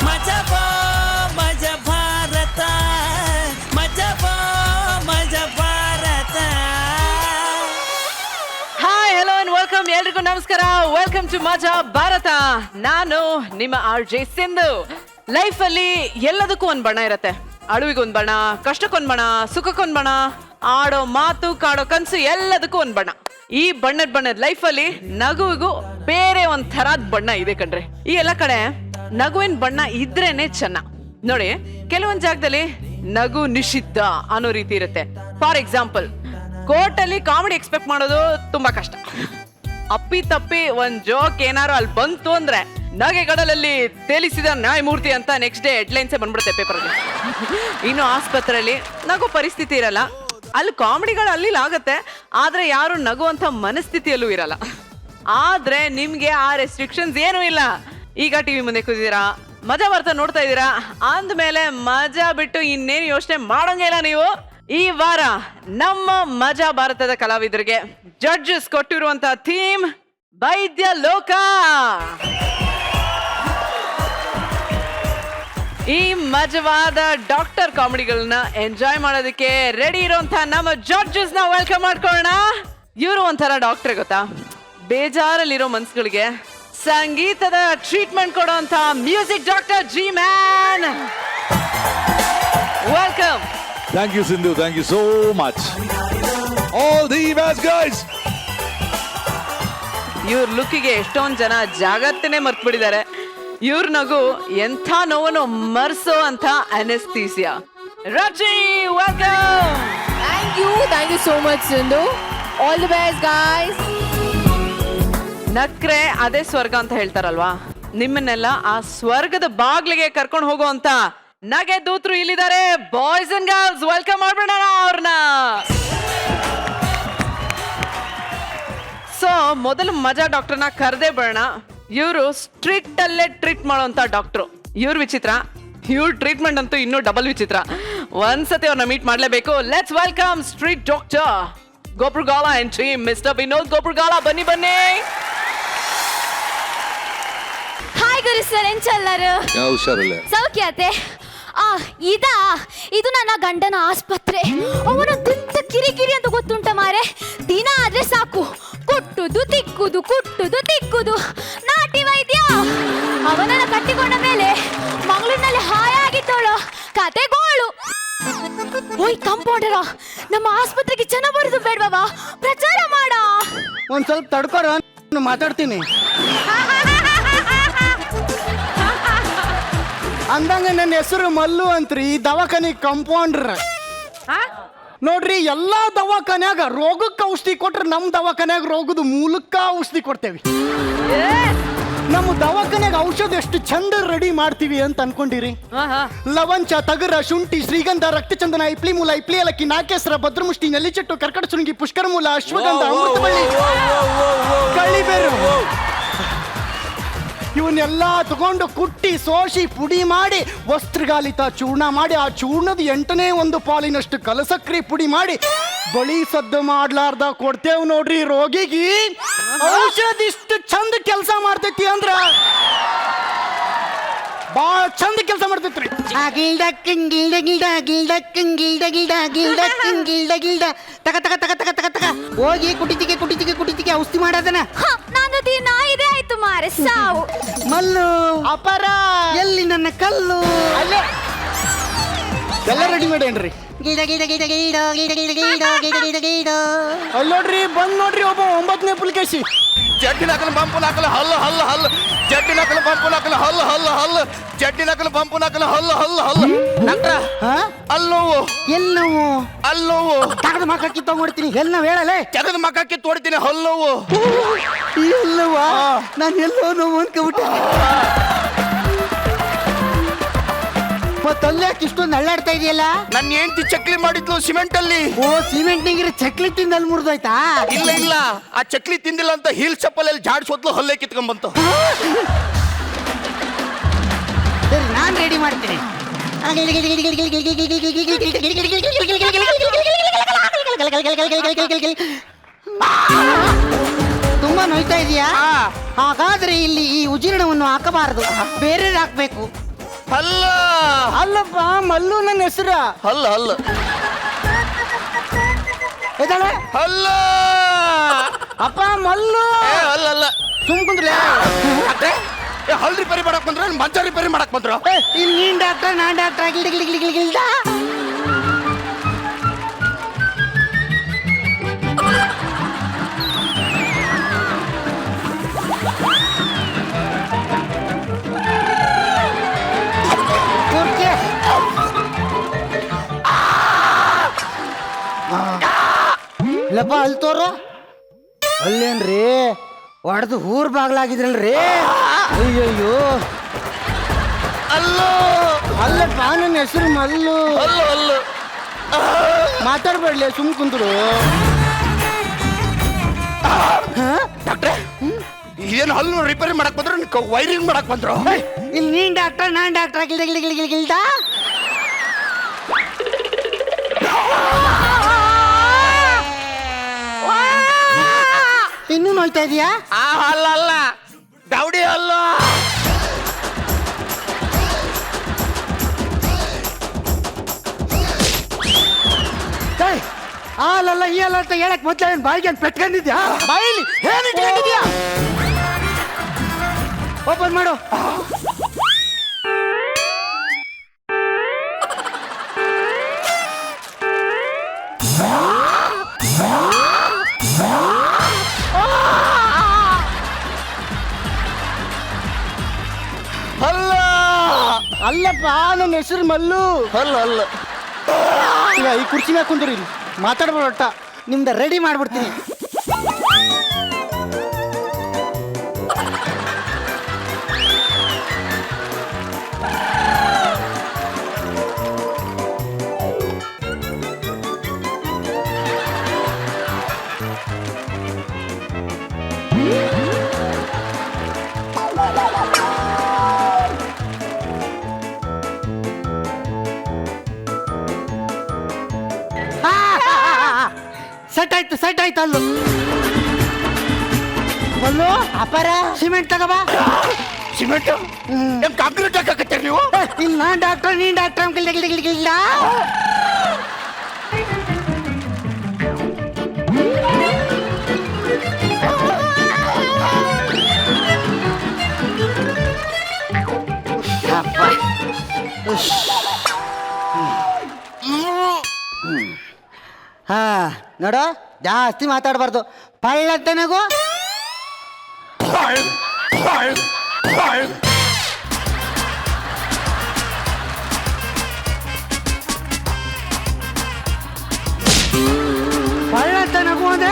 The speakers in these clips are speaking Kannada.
ಮಜಬಾ ಮಜ ಭಾರತ ಮಜಬಾ ಮಜ Bharat. Hi hello and welcome. ಎಲ್ರಿಗೂ ನಮಸ್ಕಾರ. ವೆಲ್ಕಮ್ ಟು ಮಜಾ ಭಾರತ. ನಾನು ನಿಮ್ಮ RJ ಸಿಂಧು. ಲೈಫ್ ಅಲ್ಲಿ ಎಲ್ಲದಕ್ಕೂ ಒಂದ್ ಬಣ್ಣ ಇರತ್ತೆ. ಅಳುವಿಗೊಂದ್ ಬಣ್ಣ, ಕಷ್ಟಕ್ಕೊಂದ್ ಬಣ್ಣ, ಸುಖಕ್ಕೊಂದ್ ಬಣ್ಣ, ಆಡೋ ಮಾತು ಕಾಡೋ ಕನ್ಸು ಎಲ್ಲದಕ್ಕೂ ಒಂದ್ ಬಣ್ಣ. ಈ ಬಣ್ಣದ ಲೈಫ್ ಅಲ್ಲಿ ನಗುವಿಗೂ ಬೇರೆ ಒಂದ್ ಥರದ್ ಬಣ್ಣ ಇದೆ ಕಣ್ರಿ. ಈ ಎಲ್ಲ ಕಡೆ ನಗುವಿನ ಬಣ್ಣ ಇದ್ರೇನೆ ಚೆನ್ನ. ನೋಡಿ, ಕೆಲವೊಂದ್ ಜಾಗದಲ್ಲಿ ನಗು ನಿಷಿದ್ಧ ಅನ್ನೋ ರೀತಿ ಇರುತ್ತೆ. ಫಾರ್ ಎಕ್ಸಾಂಪಲ್, ಕೋರ್ಟ್ ಅಲ್ಲಿ ಕಾಮಿಡಿ ಎಕ್ಸ್ಪೆಕ್ಟ್ ಮಾಡೋದು ತುಂಬಾ ಕಷ್ಟ. ಅಪ್ಪಿ ತಪ್ಪಿ ಒಂದ್ ಜೋಕ್ ಏನಾರು ಅಲ್ಲಿ ಬಂತು ಅಂದ್ರೆ ನಗೆ ಗಡಲಲ್ಲಿ ತೇಲಿಸಿದ ನ್ಯಾಯಮೂರ್ತಿ ಅಂತ ನೆಕ್ಸ್ಟ್ ಡೇ ಹೆಡ್ಲೈನ್ಸೇ ಬಂದ್ಬಿಡುತ್ತೆ ಪೇಪರಲ್ಲಿ. ಇನ್ನು ಆಸ್ಪತ್ರೆಯಲ್ಲಿ ನಗು ಪರಿಸ್ಥಿತಿ ಇರಲ್ಲ. ಅಲ್ಲಿ ಕಾಮಿಡಿಗಳು ಅಲ್ಲಿ ಆಗತ್ತೆ, ಆದ್ರೆ ಯಾರು ನಗುವಂತ ಮನಸ್ಥಿತಿಯಲ್ಲೂ ಇರಲ್ಲ. ಆದ್ರೆ ನಿಮ್ಗೆ ಆ ರೆಸ್ಟ್ರಿಕ್ಷನ್ಸ್ ಏನೂ ಇಲ್ಲ. ಈಗ ಟಿವಿ ಮುಂದೆ ಕೂತಿದ್ದೀರಾ, ಮಜಾ ಬರ್ತಾ ನೋಡ್ತಾ ಇದ್ದೀರಾ ಅಂದ್ಮೇಲೆ ಮಜಾ ಬಿಟ್ಟು ಇನ್ನೇನು ಯೋಚನೆ ಮಾಡಂಗೇ ಇಲ್ಲ ನೀವು. ಈ ವಾರ ನಮ್ಮ ಮಜಾ ಭಾರತದ ಕಲಾವಿದರಿಗೆ ಜಡ್ಜಸ್ ಕೊಟ್ಟಿರುವಂತ ಥೀಮ್ ವೈದ್ಯ ಲೋಕ. ಈ ಮಜವಾದ ಡಾಕ್ಟರ್ ಕಾಮಿಡಿಗಳನ್ನ ಎಂಜಾಯ್ ಮಾಡೋದಕ್ಕೆ ರೆಡಿ ಇರುವಂತ ನಮ್ಮ ಜಡ್ಜಸ್ ನ ವೆಲ್ಕಮ್ ಮಾಡ್ಕೊಳ್ಳೋಣ. ಇವರು ಒಂಥರ ಡಾಕ್ಟರ್ ಗೊತ್ತಾ, ಬೇಜಾರಲ್ಲಿರೋ ಮನ್ಸುಗಳಿಗೆ ಸಂಗೀತದ ಟ್ರೀಟ್ಮೆಂಟ್ ಕೊಡುವಂತ music doctor G man. Welcome. Thank you, Sindhu. Thank you so much. All the best, guys. ಇವ್ರ ಲುಕ್ಕಿಗೆ ಎಷ್ಟೊಂದ್ ಜನ ಜಾಗತ್ತನ್ನೇ ಮರ್ತು ಬಿಟ್ಟಿದ್ದಾರೆ. ಇವ್ರ ನಗು ಎಂಥ ನೋವನ್ನು ಮರ್ಸೋ ಅಂತ anaesthesia. Rachi, welcome. Thank you so much, Sindhu. All the best, guys. ನಕ್ರೆ ಅದೇ ಸ್ವರ್ಗ ಅಂತ ಹೇಳ್ತಾರಲ್ವಾ, ನಿಮ್ಮನ್ನೆಲ್ಲ ಆ ಸ್ವರ್ಗದ ಬಾಗ್ಲಿಗೆ ಕರ್ಕೊಂಡು ಹೋಗುವಂತ ನಗೆ ದೂತರು ಇಲ್ಲಿದ್ದಾರೆ. ಬಾಯ್ಸ್ ಅಂಡ್ ಗರ್ಲ್ಸ್, ವೆಲ್ಕಮ್ ಮಾಡ್ಬೇಡ ಅವ್ರನ್ನ. ಸೊ ಮೊದಲು ಮಜಾ ಡಾಕ್ಟರ್ನ ಕರೆದೇ ಬೇಡ. ಇವರು ಸ್ಟ್ರಿಕ್ಟ್ ಅಲ್ಲೇ ಟ್ರೀಟ್ ಮಾಡುವಂತ ಡಾಕ್ಟ್ರು. ಇವ್ರ ವಿಚಿತ್ರ, ಇವ್ರ ಟ್ರೀಟ್ಮೆಂಟ್ ಅಂತೂ ಇನ್ನೂ ಡಬಲ್ ವಿಚಿತ್ರ. ಒಂದ್ಸತಿ ಅವ್ರನ್ನ ಮೀಟ್ ಮಾಡ್ಲೇಬೇಕು. Let's welcome street doctor Gopuragala and team, mister Vinod Gopuragala. ಬನ್ನಿ ಬನ್ನಿ. ಹಾಯ್ ಗುರು ಸರ್, ಎಂಚಲ್ಲರು ಹುಷಾರಿಲ್ಲ. ಸೌಖ್ಯಾತೆ. ಇದು ನನ್ನ ಗಂಡನ ಆಸ್ಪತ್ರೆ. ಅವನು ದಿಂತ ಕಿರಿಕಿರಿ ಅಂತ ಗೊತ್ತುಂಟ ಮಾರೆ. ದಿನ ಆದ್ರೆ ಸಾಕು ಕುಟ್ಟುದು ತಿಕ್ಕುದು ಕುಟ್ಟುದು ತಿಕ್ಕುದು. ನಾಟಿ ವೈದ್ಯ. ಅವನನ್ನ ಕಟ್ಟಿಕೊಂಡ ಮೇಲೆ ಮಂಗಳೂರಿನಲ್ಲಿ ಹಾಯಾಗಿದ್ದವಳು ಕತೆಗೋಳು. ಓಯ್ ಕಂಪೌಂಡರ, ನಮ್ಮ ಆಸ್ಪತ್ರೆಗೆ ಜನ ಬರುದು ಬೇಡವಾ? ಪ್ರಚಾರ ಮಾಡ. ಒಂದ್ ಸ್ವಲ್ಪ ತಡ್ಕೊರ, ಮಾತಾಡ್ತೀನಿ. ಅಂದಂಗ ನನ್ನ ಹೆಸರು ಮಲ್ಲು ಅಂತ್ರಿ, ದವಾಖಾನೆ ಕಂಪೌಂಡ್ರ. ನೋಡ್ರಿ, ಎಲ್ಲಾ ದವಾಖಾನ್ಯಾಗ ರೋಗಕ್ಕೆ ಔಷಧಿ ಕೊಟ್ರೆ ನಮ್ ದವಾಖಾನ್ಯಾಗ ರೋಗದ ಮೂಲಕ ಔಷಧಿ ಕೊಡ್ತೇವಿ. ನಮ್ಮ ದವಾಖಾನ್ಯಾಗ ಔಷಧ ಎಷ್ಟು ಚಂದ ರೆಡಿ ಮಾಡ್ತೀವಿ ಅಂತ ಅನ್ಕೊಂಡಿರಿ? ಲವಂಚ, ತಗರ, ಶುಂಠಿ, ಶ್ರೀಗಂಧ, ರಕ್ತಚಂದನ, ಇಪ್ಲಿ ಮೂಲ, ಇಪ್ಲಿ ಏಲಕ್ಕಿ, ನಾಕೇಸರ, ಭದ್ರಮುಷ್ಟಿ, ನೆಲ್ಲಿಚೆಟ್ಟು, ಕರ್ಕಟ ಶೃಂಗಿ, ಪುಷ್ಕರ ಮೂಲ, ಅಶ್ವಗಂಧ, ಅಮೃತಬಳ್ಳಿ, ಕಳ್ಳಿಬೇರು ಇವನ್ನೆಲ್ಲ ತಗೊಂಡು ಕುಟ್ಟಿ ಸೋಸಿ ಪುಡಿ ಮಾಡಿ ವಸ್ತ್ರಗಾಲಿತ ಚೂರ್ಣ ಮಾಡಿ, ಆ ಚೂರ್ಣದ 8ನೇ 1 ಪಾಲಿನಷ್ಟು ಕಲಸಕ್ರಿ ಪುಡಿ ಮಾಡಿ ಬಳಿ ಸದ್ದು ಮಾಡ್ಲಾರ್ದ ಕೊಡ್ತೇವ್ ನೋಡ್ರಿ ರೋಗಿಗಿ. ಔಷಧ ಇಷ್ಟು ಚಂದ ಕೆಲಸ ಮಾಡ್ತೈತಿ ಅಂದ್ರ ಬಾಳ ಚಂದ ಕೆಲಸ ಮಾಡ್ತೈತ್ರಿ. ಹೋಗಿ ಕುಟಿತಿಗೆ ಔಷಧಿ ಮಾಡೋದನ ನಾನು ದಿನ ಇದೇ ಆಯ್ತು ಮಾರೆ ಸಾವು. ಮಲ್ಲು ಅಪರ ಎಲ್ಲಿ ನನ್ನ ಕಲ್ಲು? ಅಲ್ಲೇ ಎಲ್ಲ ರೆಡಿ ಮಾಡೇನ್ರಿ. ಅಲ್ಲಿ ನೋಡ್ರಿ, ಬಂದ್ ನೋಡ್ರಿ ಒಬ್ಬ 9ನೇ ಪುಲ್ಕೇಶಿ. ಜಡ್ಡಿನ ಹಾಕಲು ಬಂಪು ಹಾಕಲು ಹಲ್ಲು ಹಲ್ಲು ಹಲ್ಲು, ಜಡ್ಡಿನ ಹಾಕಲು ಬಂಪು ಹಾಕಲು ಹಲ್ಲು ಹಲ್ಲು ಹಲ್ಲು, ಜಡ್ಡಿನ ಹಾಕಲು ಬಂಪು ಹಾಕಲು ಹಲ್ಲು ಹಲ್ಲು ಹಲ್ಲು. ಡಾಕ್ಟ್ರ, ಅಲ್ಲೋವು ಎಲ್ಲೋವು ಅಲ್ಲೋವು ತಗದ ಮಕ್ಕಿ ತಗೊಂಡ್ತೀನಿ. ಎಲ್ಲಿ ನಾವ್ ಹೇಳಲೇ ಜಗದ ಮಕ್ಕಕ್ಕೆ ತೋಡ್ತೀನಿ ಹಲ್ಲೋವು. ಎಲ್ಲವಾ ನಾನು ಎಲ್ಲೋ ನೋವು ಅನ್ಕೊಬಿಟ್ಟೆ. ಮತ್ತಲ್ಯಾಕೆ ಇಷ್ಟೊಂದು ಅಳ್ಳಾಡ್ತಾ ಇದೆಯಲ್ಲ? ನನ್ನ ಹೆಂಡತಿ ಚಕ್ಲಿ ಮಾಡಿದ್ಲು ಸಿಮೆಂಟ್ ಅಲ್ಲಿ. ಓ, ಸಿಮೆಂಟ್ ನೀಗಿರ ಚಕ್ಲಿ ತಿಂದ ಅಲ್ಲಿ ಮುರಿದೋಯ್ತಾ? ಇಲ್ಲ ಇಲ್ಲ, ಆ ಚಕ್ಲಿ ತಿಂದಿಲ್ಲ ಅಂತ ಹೀಲ್ ಚಪ್ಪಲಲ್ಲಿ ಜಾಡ್ಸೋದ್ಲು ಹಲ್ಲೆ ಕಿತ್ಕೊಂಡ್ಬಂತು. ಸರಿ, ನಾನ್ ರೆಡಿ ಮಾಡ್ತೀನಿ. ತುಂಬಾ ನೋಯ್ತಾ ಇದೆಯಾ? ಹಾಗಾದ್ರೆ ಇಲ್ಲಿ ಈ ಉಜಿರಣವನ್ನು ಹಾಕಬಾರದು, ಬೇರೆ ಹಾಕ್ಬೇಕು. ಹಲ್ಲ ಅಲ್ಲಪ್ಪ ಮಲ್ಲು ನನ್ನ ಹೆಸರ ಹಲ್ಲ ಹಲ್ಲ ಇದ್ದಾಳೆ ಹಲ್ಲ ಅಪ್ಪ ಮಲ್ಲು ಅಲ್ಲ ಅಲ್ಲ ಸುಮ್ ಕುಂದ್ರಲೇ ಅತ್ತೆ ಹಲ್ ರಿಪೇರಿ ಮಾಡಕ್ ಬಂದ್ರ ಮಂಚ ರಿಪೇರಿ ಮಾಡಕ್ ಬಂದ್ರ ಇಲ್ಲಿ ನೀನ್ ಡಾಕ್ಟರ್ ನಾನ್ ಡಾಕ್ಟರ್ ಗಿಲ್ದ ಲಪ್ಪ ಅಲ್ಲಿ ತೋರು ಅಲ್ಲೇನ್ರಿ ಹೊಡೆದು ಊರ್ ಬಾಗ್ಲಾಗಿದ್ರಲ್ರಿ ಅಯ್ಯಯ್ಯೋ ಅಲ್ಲೋ ಅಲ್ಲಪ್ಪ ನನ್ನ ಹೆಸರು ಮಲ್ಲು ಅಲ್ಲ ಅಲ್ಲ ಮಾತಾಡ್ಬೇಡ್ಲಿ ಸುಮ್ ಕುಂದ್ರು ಡಾಕ್ಟ್ರೆ ಏನು ಹಲ್ಲು ರಿಪೇರಿ ಮಾಡಕ್ ಬಂದ್ರು ವೈರಿಂಗ್ ಮಾಡಕ್ ಬಂದ್ರು ಇಲ್ಲಿ ನೀನ್ ಡಾಕ್ಟರ್ ನಾನ್ ಡಾಕ್ಟರ್ ಗಿಲ್ದ ಇನ್ನೂ ನೋಯ್ತಾ ಇದೀಯಾ ಆ ಹಲ್ಲ ಅಲ್ಲ ದೌಡಿ ಅಲ್ಲ ಅಲ್ಲ ಈ ಅಲ್ಲ ಅಂತ ಹೇಳಕ್ ಮೊದ್ಲ ಏನ್ ಬಾಯಿಗೆ ಏನ್ ಪೆಟ್ಕೊಂಡಿದ್ಯಾ ಬಾಯಿಲಿ ಏನ್ ಇಟ್ಕೊಂಡಿದ್ಯಾ ಓಪನ್ ಮಾಡು ಅಲ್ಲ ಅಲ್ಲಪ್ಪ ನನ್ನ ಹೆಸರು ಮಲ್ಲು ಅಲ್ಲ ಅಲ್ಲ ಈಗ ಈ ಕುರ್ಚಿ ಮ್ಯಾಗ ಕುಂದ್ರಿ ಇಲ್ಲಿ ಮಾತಾಡ್ಬೇಡ ಒಟ್ಟ ನಿಮ್ದ ರೆಡಿ ಮಾಡ್ಬಿಡ್ತೀನಿ ಸೆಟ್ ಆಯ್ತು ಅಲ್ಲು ಮಲ್ಲು ಅಪಾರ ಸಿಮೆಂಟ್ ತಗೋಬಾ ಸಿಮೆಂಟ್ ಏನ್ ಕಾಂಕ್ರೀಟ್ ಹಾಕತ್ತೀರಿ ನೀವು ಇಲ್ಲಿ ನಾನ್ ಡಾಕ್ಟರ್ ನೀನ್ ಡಾಕ್ಟರ್ ಗಿಲ್ದ ಹಾ ನೋಡು ಜಾಸ್ತಿ ಮಾತಾಡಬಾರ್ದು ಪಳ್ಳತ್ತನಗು ಪಳ್ಳತ್ತನಗು ಅಂದ್ರೆ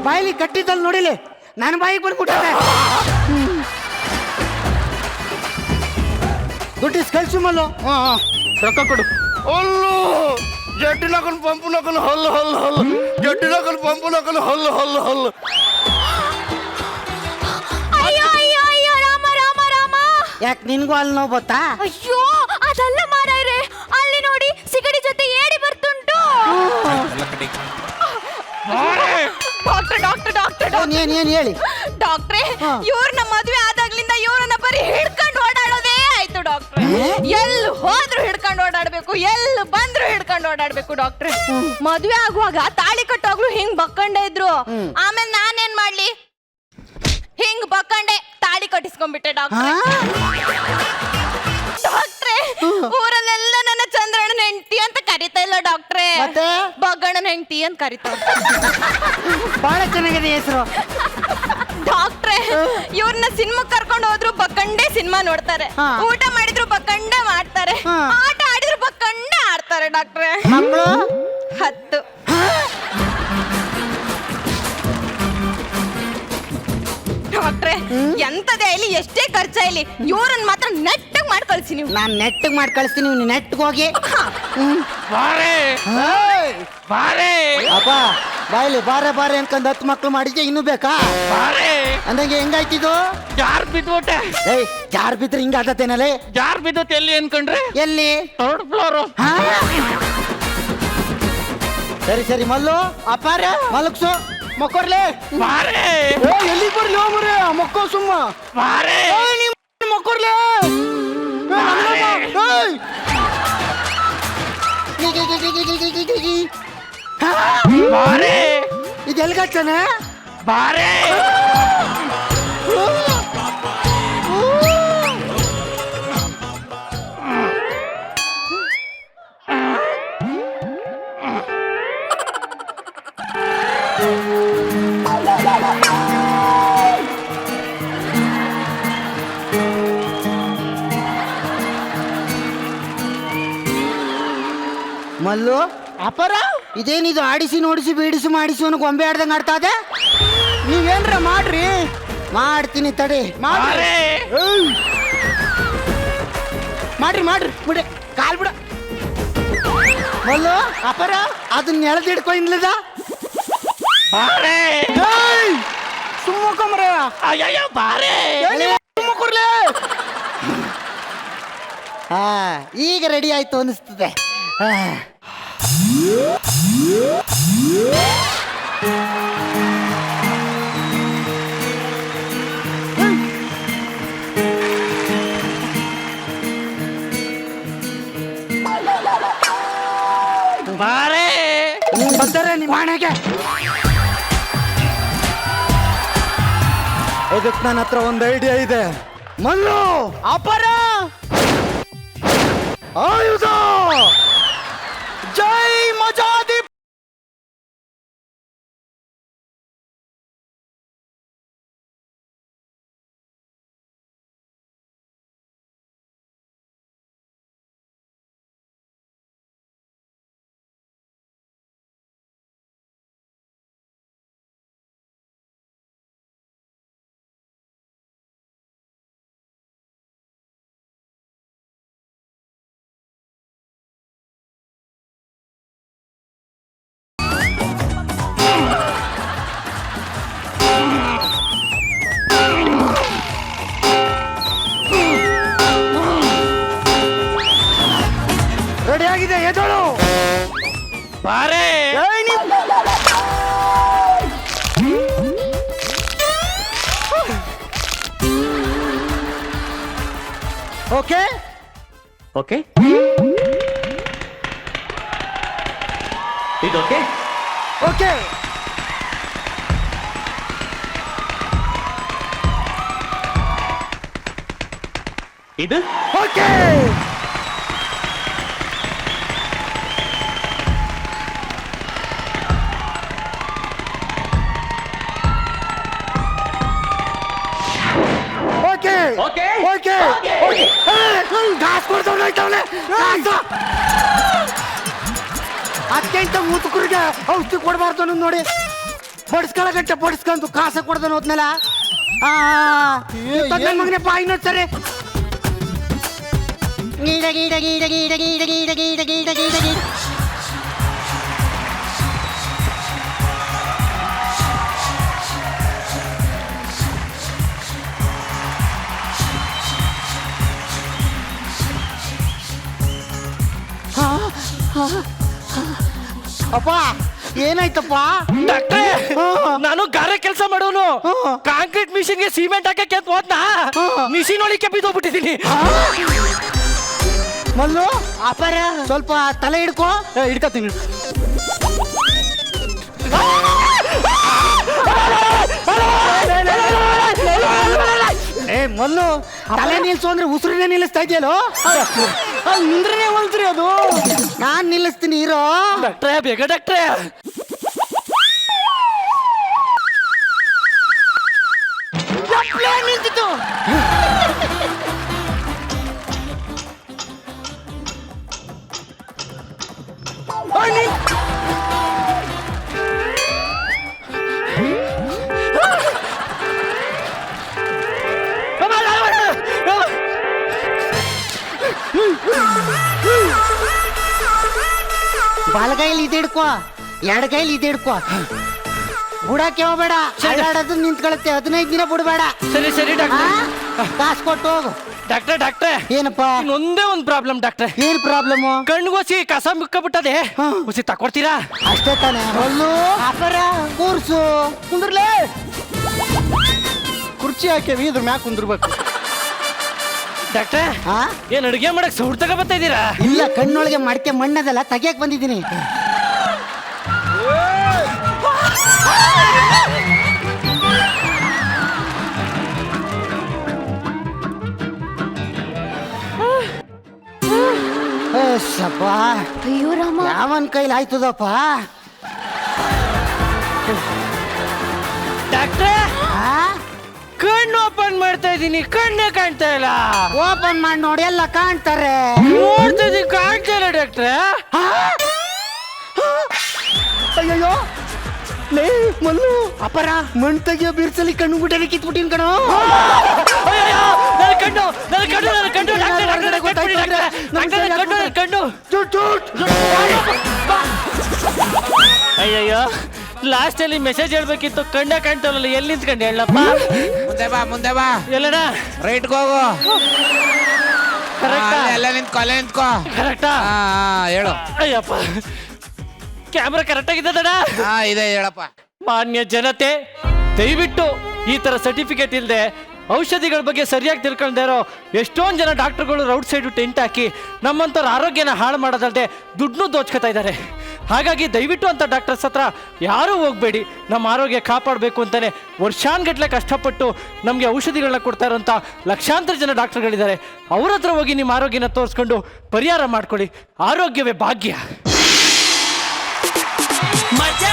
ಬಾಯಿಲಿ ಕಟ್ಟಿದ್ದಲ್ಲಿ ನೋಡಿಲಿ ನನ್ನ ಬಾಯಿಗೆ ಬಂದ್ಬಿಟ್ಟೆ ದುಡ್ಡು ಕಳ್ಸು ಮಲ್ಲು ರೊಕ್ಕ ಕೊಡು ಹಲ್ಲು ಜಡ್ಡಿ ನಕಲು ಪಂಪು ನಕಲು ಹಲ್ಲು ಹಲ್ಲು ಹಲ್ಲು ಜಡ್ಡಿ ನಕಲು ಪಂಪು ನಕಲು ಹಲ್ಲು ಹಲ್ಲು ಹಲ್ಲು ಅಯ್ಯೋ ಅಯ್ಯೋ ಅಯ್ಯೋ ರಾಮ ರಾಮ ರಾಮ ಯಾಕೆ ನಿನ್ಗೂ ಅಲ್ಲಿ ನೋವು ಬತ್ತಾ ಅಯ್ಯೋ ಅದಲ್ಲ ಮಾರಾಯ್ರೆ ಅಲ್ಲಿ ನೋಡಿ ಸಿಗಡಿ ಜೊತೆ ಏಡಿ ಬರ್ತುಂಟು ಡಾಕ್ಟರ್ ಡಾಕ್ಟರ್ ಡಾಕ್ಟರ್ ಏನ್ ಹೇಳಿ ಡಾಕ್ಟ್ರೆ ಇವ್ರನ್ನ ಮದ್ವೆ ಆದಾಗ್ಲಿಂದ ಇವ್ರನ್ನ ಬರೀ ಹಿಡ್ಕೊಂಡು ಓಡಾಡೋದೇ ಆಯ್ತು ಡಾಕ್ಟ್ರೆ ಎಲ್ಲಿ ಹೋದ್ರು ಹಿಡ್ಕೊಂಡು ಓಡಾಡ್ಬೇಕು ಎಲ್ಲಿ ಬಂದ್ರು ಹಿಡ್ಕೊಂಡು ಓಡಾಡ್ಬೇಕು ಡಾಕ್ಟ್ರೆ ಮದ್ವೆ ಆಗುವಾಗ ತಾಳಿ ಕಟ್ಟೋಗ್ಲು ಹಿಂಗ್ ಬಕ್ಕಂಡೆ ಇದ್ರು ಆಮೇಲೆ ನಾನೇನ್ ಮಾಡ್ಲಿ ಹಿಂಗ್ ಬಕ್ಕಂಡೆ ತಾಳಿ ಕಟ್ಟಿಸ್ಕೊಂಡ್ಬಿಟ್ಟೆ ಡಾಕ್ಟ್ರೆ ಡಾಕ್ಟ್ರೆ ಊರಲ್ಲೆಲ್ಲ ನನ್ನ ಚಂದ್ರಣ್ಣನ ಹೆಂಡತಿ ಅಂತ ಕರಿತಾ ಇಲ್ಲ ಡಾಕ್ಟ್ರೆ ಮತ್ತೆ? ಬಗ್ಗಣ್ಣನ ಹೆಂಡತಿ ಅಂತ ಕರಿತಾರೆ ಬಹಳ ಚೆನ್ನಾಗಿದೆ ಹೆಸರು ಡಾಕ್ಟ್ರೆ ಇವ್ರನ್ನ ಸಿನಿಮಾಕ್ ಕರ್ಕೊಂಡು ಹೋದ್ರು ಬಕ್ಕಂಡೆ ಸಿನಿಮಾ ನೋಡ್ತಾರೆ ಹಾ. ಊಟ ಮಾಡಿದ್ರು ಬಕ್ಕಂಡೆ ಮಾಡ್ತಾರೆ ಹಾ. ಆಟ ಆಡಿದ್ರು ಬಕ್ಕಂಡೆ ಆಡ್ತಾರೆ ಡಾಕ್ಟ್ರೆ ಮಕ್ಕಳು 10 ಡಾಕ್ಟ್ರೆ ಎಂತದೇ ಇಲ್ಲಿ ಎಷ್ಟೇ ಖರ್ಚಾಯ್ಲಿ ಇವ್ರನ್ನ ಮಾತ್ರ ನೆಟ್ಟಗ್ ಮಾಡಿ ಕಳ್ಸಿ ನೀವು ನಾನ್ ನೆಟ್ಟಿಗೆ ಮಾಡಿ ಕಳಿಸ್ತೀನಿ ನೀವು ನೆಟ್ಟಿಗೆ ಹೋಗಿ ಬಾರೆ ಬಾರೆ ಅಪ್ಪ ಬಾಯ್ಲಿ ಬಾರೆ ಬಾರೆ ಅನ್ಕೊಂಡ್ 10 ಮಕ್ಳು ಮಾಡಿದ್ದೆ ಇನ್ನೂ ಬೇಕಾ ಬಾರೆ ಅಂದಂಗೆ ಹೆಂಗಾಯ್ತಿದು ಜಾರ್ ಬಿದ್ಬಿಟ್ಟೆ ಏಯ್ ಜಾರ್ ಬಿದ್ರೆ ಹಿಂಗ ಆದತ್ತೇನಲ್ಲೇ ಜಾರ್ ಬಿದ್ದತ್ ಎಲ್ಲಿ ಅನ್ಕೊಂಡ್ರೆ ಎಲ್ಲಿ 3rd ಫ್ಲೋರ್ ಹಾ? ಸರಿ ಸರಿ ಮಲ್ಲು ಅಪ್ಪಾರ ಮಲಗ್ಸು ಮಕ್ಕೋರ್ಲೆ ಬಾರೆ ಎಲ್ಲಿ ಬರ್ಲಿ ಹೋಗ್ರಿ ಮಕ್ಕೋ ಸುಮ್ಮ ಬಾರೆ ಮಕ್ಕೋರ್ಲೆ ಬಾರೆ ಇದು ಎಲ್ಗಚ್ಚನ ಬಾರೆ ಮಲ್ಲು ಅಪರ ಇದೇನಿದು ಆಡಿಸಿ ನೋಡಿಸಿ ಬೀಡಿಸಿ ಮಾಡಿಸಿ ಅವನು ಗೊಂಬೆ ಆಡ್ದಂಗೆ ಆಡ್ತಾ ಇದೆ. ನೀವೇನ್ರ ಮಾಡ್ರಿ. ಮಾಡ್ತೀನಿ ತಡಿ. ಬಾರೆ ಮಾಡ್ರಿ ಮಾಡ್ರಿ ಬಿಡಿ ಕಾಲ್ ಬಿಡ. ಮಲ್ಲು ಅಪರ ಅದನ್ನ ಎಳ್ದಿಡ್ಕೊಂಡಿಲ್ಲದ ಬಾರೆ ಸುಮ್ಮಕೊಂಬ್ರ ಅಯ್ಯಯ್ಯೋ ಬಾರೆ ಸುಮ್ಮಕೊರ್ಲೆ. ಹಾ ಈಗ ರೆಡಿ ಆಯ್ತು ಅನಿಸ್ತದೆ. ಬಾರೆ ಬಂದರೆ ನಿಮ್ಮ ಮನೆಗೆ. ಇದಕ್ಕೆ ನನ್ನ ಹತ್ರ ಒಂದು ಐಡಿಯಾ ಇದೆ. ಮಲ್ಲು ಅಪರ ಆಯುಧ ಜೈ ಮಜಾದಿ. ರೆಡಿ ಆಗಿದೆ ಎದಳು. ಬಾರೆ ಓಕೆ ಓಕೆ ಇದು ಓಕೆ ಓಕೆ ಇದು okay okay okay okay okay ಗಾಸ್ ಕೊಡ್ತಾವನೆ ಅತ್ಯಂತ ಮುತುಕರಿಗೆ ಔಷಧಿ ಕೊಡಬಾರ್ದು ಅನ್ನೋದು ನೋಡಿ. ಬಡಿಸ್ಕೊಳಗಂಟೆ ಬಡಿಸ್ಕೊಂಡು ಕಾಸ ಕೊಡ್ದಾನ ಹೋದ್ನಲ್ಲ. ಮಗನೇ ಬಾಯಿ ನೋಡ್ತಾರೆ. ಗೀಡ ಗೀಡ ಗೀಡ ಗೀಡ ಗೀಡ ಗೀಡ ಗೀಡ ಗೀಡ ಗೀಡ ಗೀಡ ಅಪ್ಪ ಏನಾಯ್ತಪ್ಪ? ಡಾಕ್ಟ್ರೇ ನಾನು ಗಾರೆ ಕೆಲಸ ಮಾಡೋನು. ಕಾಂಕ್ರೀಟ್ ಮಿಷಿನ್ ಗೆ ಸಿಮೆಂಟ್ ಹಾಕಕ್ಕೆ ಅಂತ ಹೋದ್ನಾ ಮಿಷಿನ್ ಒಳಗೆ ಬಿದ್ದೋಗ್ಬಿಟ್ಟಿದ್ದೀನಿ. ಮಲ್ಲು ಅಪರ ಸ್ವಲ್ಪ ತಲೆ ಹಿಡ್ಕೋ. ಹಿಡ್ಕತೀನಿ. ಏ ಮಲ್ಲು ತಲೆ ನಿಲ್ಸು ಅಂದ್ರೆ ಉಸಿರನ್ನೇ ನಿಲ್ಲಿಸ್ತಾ ಇದೆಯಲ್ಲೋ. ನಿಂದ್ರನೇ ಹೊಲ್ತ್ರಿ ಅದು. ನಾನ್ ನಿಲ್ಲಿಸ್ತೀನಿ ಇರೋ. ಡಾಕ್ಟ್ರೇ ಬೇಗ ಡಾಕ್ಟ್ರೇ. ನಿಂತಿತ್ತು. ಬಲಗೈಲಿ ಇದು ಹಿಡ್ಕೋ, ಎಡಗೈಲಿ ಇದು ಹಿಡ್ಕೋ. ಬುಡಕ್ಕೆ ಹೋಗ್ಬೇಡ. ಅಲ್ಲಾಡೋದು ನಿಂತ್ಕೊಳತ್ತೆ. 15 ದಿನ ಬಿಡಬೇಡ. ಸರಿ ಸರಿ ಡಾಕ್ಟ್ರೆ. ಕಾಸು ಕೊಟ್ಟು ಹೋಗು. ಡಾಕ್ಟ್ರೆ ಡಾಕ್ಟ್ರೆ ಏನಪ್ಪ? ಇನ್ನೊಂದೇ ಒಂದು ಪ್ರಾಬ್ಲಮ್ ಡಾಕ್ಟ್ರೆ. ಏನ್ ಪ್ರಾಬ್ಲಮ್? ಕಣ್ಗೋಸಿ ಕಸ ಮುಕ್ಕಬಿಟ್ಟದೆ. ಹುಸಿ ತಕೊಡ್ತೀರಾ? ಅಷ್ಟೇ ತಾನೆ. ಹೊಲ್ಲು ಅಪರ ಕೂರ್ಸು. ಕುಂದ್ರಲೇ. ಕುರ್ಚಿ ಹಾಕೇವಿ, ಇದ್ರ ಮ್ಯಾಗ ಕುಂದ್ರಬೇಕು. ಡಾಕ್ಟ್ರೆ ಹಾ ಏನ್ ಅಡುಗೆ ಮಾಡಕ್ ಸೌಡ್ ತಗ ಬರ್ತಾ ಇದ್ದೀರಾ? ಇಲ್ಲ, ಕಣ್ಣೊಳಗೆ ಮಡಕೆ ಮಣ್ಣದಲ್ಲ ತೆಗಿಯಕ್ ಬಂದಿದ್ದೀನಿ. ಶಬ್ಬಾ, ಅಯ್ಯೋ ರಾಮ, ಯಾವನ್ ಕೈಲಿ ಆಯ್ತದಪ್ಪ? ಡಾಕ್ಟ್ರೆ ಆ? ಕಣ್ಣು ಓಪನ್ ಮಾಡ್ತಾ ಇದ್ದೀನಿ, ಕಣ್ಣೇ ಕಾಣ್ತಾ ಇಲ್ಲ. ಓಪನ್ ಮಾಡಿ ನೋಡಿ, ಎಲ್ಲ ಕಾಣ್ತಾರೆ. ನೋಡ್ತಾ ಇದ್ದೀನಿ, ಕಾಣ್ತಾ ಇಲ್ಲ ಡಾಕ್ಟ್ರೆ. ಅಯ್ಯೋ ಲೇ ಮಲ್ಲು, ಅಪರ ಮಣ್ ತೆಗಿಯೋ ಬಿರ್ಸಲಿ ಕಣ್ಣು ಗುಡ್ಡೆ ಕಿತ್ಬಿಟ್ಟಿನ್ ಕಣೋ. ಅಯ್ಯಯ್ಯೋ, ನನ್ನ ಕಣ್ಣು ಡಾಕ್ಟ್ರೆ, ಡಾಕ್ಟ್ರೆ, ಕಟ್ಬಿಡಿ ಡಾಕ್ಟ್ರೆ. ಡಾಕ್ಟ್ರೆ, ನನ್ನ ಕಣ್ಣು. ಅಯ್ಯಯ್ಯೋ, ಲಾಸ್ಟ್ ಅಲ್ಲಿ ಮೆಸೇಜ್ ಹೇಳ್ಬೇಕಿತ್ತು, ಕಣ್ಣೇ ಕಾಣ್ತಾವಲ್ಲ, ಎಲ್ಲಿ ನಿಂತ್ಕೊಂಡು ಹೇಳಪ್ಪ. ಮುಂದೆ ಬಾ ಎಲ್ಲಣ್ಣ? ರೈಟ್ಗೆ ಹೋಗು. ಕರೆಕ್ಟಾ? ಎಲ್ಲ ನಿಂತ್ಕೋ. ಕರೆಕ್ಟಾ? ಹೇಳು. ಅಯ್ಯಪ್ಪ, ಕ್ಯಾಮ್ರಾ ಕರೆಕ್ಟ್ ಆಗಿದ್ದಣ್ಣ. ಇದೆ ಹೇಳಪ್ಪ. ಮಾನ್ಯ ಜನತೆ, ದಯವಿಟ್ಟು ಈ ತರ ಸರ್ಟಿಫಿಕೇಟ್ ಇಲ್ಲದೆ ಔಷಧಿಗಳ ಬಗ್ಗೆ ಸರಿಯಾಗಿ ತಿಳ್ಕೊಳ್ದೇ ಇರೋ ಎಷ್ಟೊಂದು ಜನ ಡಾಕ್ಟರ್ಗಳು ರೌಟ್ ಸೈಡು ಟೆಂಟ್ ಹಾಕಿ ನಮ್ಮಂಥವ್ರ ಆರೋಗ್ಯನ ಹಾಳು ಮಾಡೋದಲ್ಲದೆ ದುಡ್ಡನ್ನೂ ದೋಚ್ಕೊತಾ ಇದ್ದಾರೆ. ಹಾಗಾಗಿ ದಯವಿಟ್ಟು ಅಂತ ಡಾಕ್ಟರ್ಸ್ ಹತ್ರ ಯಾರೂ ಹೋಗಬೇಡಿ. ನಮ್ಮ ಆರೋಗ್ಯ ಕಾಪಾಡಬೇಕು ಅಂತಲೇ ವರ್ಷಾನ್ಗಟ್ಲೆ ಕಷ್ಟಪಟ್ಟು ನಮಗೆ ಔಷಧಿಗಳನ್ನ ಕೊಡ್ತಾ ಇರೋಂಥ ಲಕ್ಷಾಂತರ ಜನ ಡಾಕ್ಟರ್ಗಳಿದ್ದಾರೆ. ಅವ್ರ ಹತ್ರ ಹೋಗಿ ನಿಮ್ಮ ಆರೋಗ್ಯನ ತೋರಿಸ್ಕೊಂಡು ಪರಿಹಾರ ಮಾಡ್ಕೊಳ್ಳಿ. ಆರೋಗ್ಯವೇ ಭಾಗ್ಯ. मजा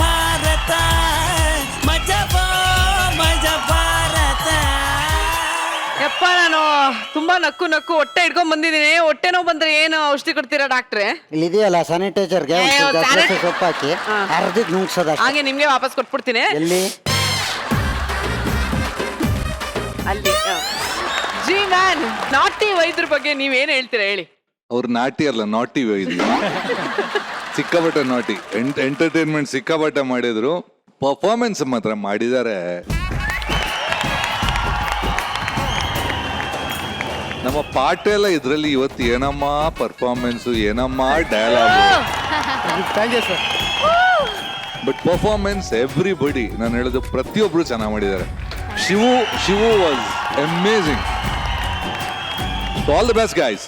भारत, मजा भारत. ಯಪ್ಪ, ನಾನು ತುಂಬಾ ನಕ್ಕು ಹೊಟ್ಟೆ ಇಟ್ಕೊಂಡ್ ಬಂದಿದ್ದೀನಿ. ಹೊಟ್ಟೆ ನೋವು ಬಂದ್ರೆ ಏನು ಔಷಧಿ ಕೊಡ್ತೀರಾ ಡಾಕ್ಟ್ರೆ? ಇಲ್ಲಿದೆಯಲ್ಲ ಸ್ಯಾನಿಟೈಸರ್ಗೆ ಏ, ಸ್ಯಾನಿ- ಸೊಪ್ಪು ಹಾಕಿ ಅರ್ಧಕ್ಕೆ ನುಂಗ್ಸೋದ. ಹಾಗೆ ನಿಮ್ಗೆ ವಾಪಸ್ ಕೊಟ್ಬಿಡ್ತೀನಿ. ಎಲ್ಲಿ? ಅಲ್ಲಿ ಜಿ ಮ್ಯಾನ್, ನಾಟಿ ವೈದ್ಯರ ಬಗ್ಗೆ ನೀವೇನ್ ಹೇಳ್ತೀರಾ ಹೇಳಿ? ಅವ್ರು ನಾಟಿ ಅಲ್ಲ, ನಾಟಿ ಇದು ಸಿಕ್ಕಾಪಟ್ಟೆ ನಾಟಿ. ಎಂಟರ್ಟೈನ್ಮೆಂಟ್ ಸಿಕ್ಕಾಪಟ್ಟೆ ಮಾಡಿದ್ರು, ಪರ್ಫಾರ್ಮೆನ್ಸ್ ಮಾತ್ರ ಮಾಡಿದ್ದಾರೆ. ನಮ್ಮ ಪಾಠ ಎಲ್ಲ ಇದ್ರಲ್ಲಿ ಇವತ್ತು ಏನಮ್ಮ ಪರ್ಫಾರ್ಮೆನ್ಸ್, ಏನಮ್ಮ dialogue. Thank you sir. But performance everybody, ನಾನು ಹೇಳೋದು ಪ್ರತಿಯೊಬ್ರು ಚೆನ್ನಾಗಿ ಮಾಡಿದ್ದಾರೆ. Shivu was amazing. All the best guys.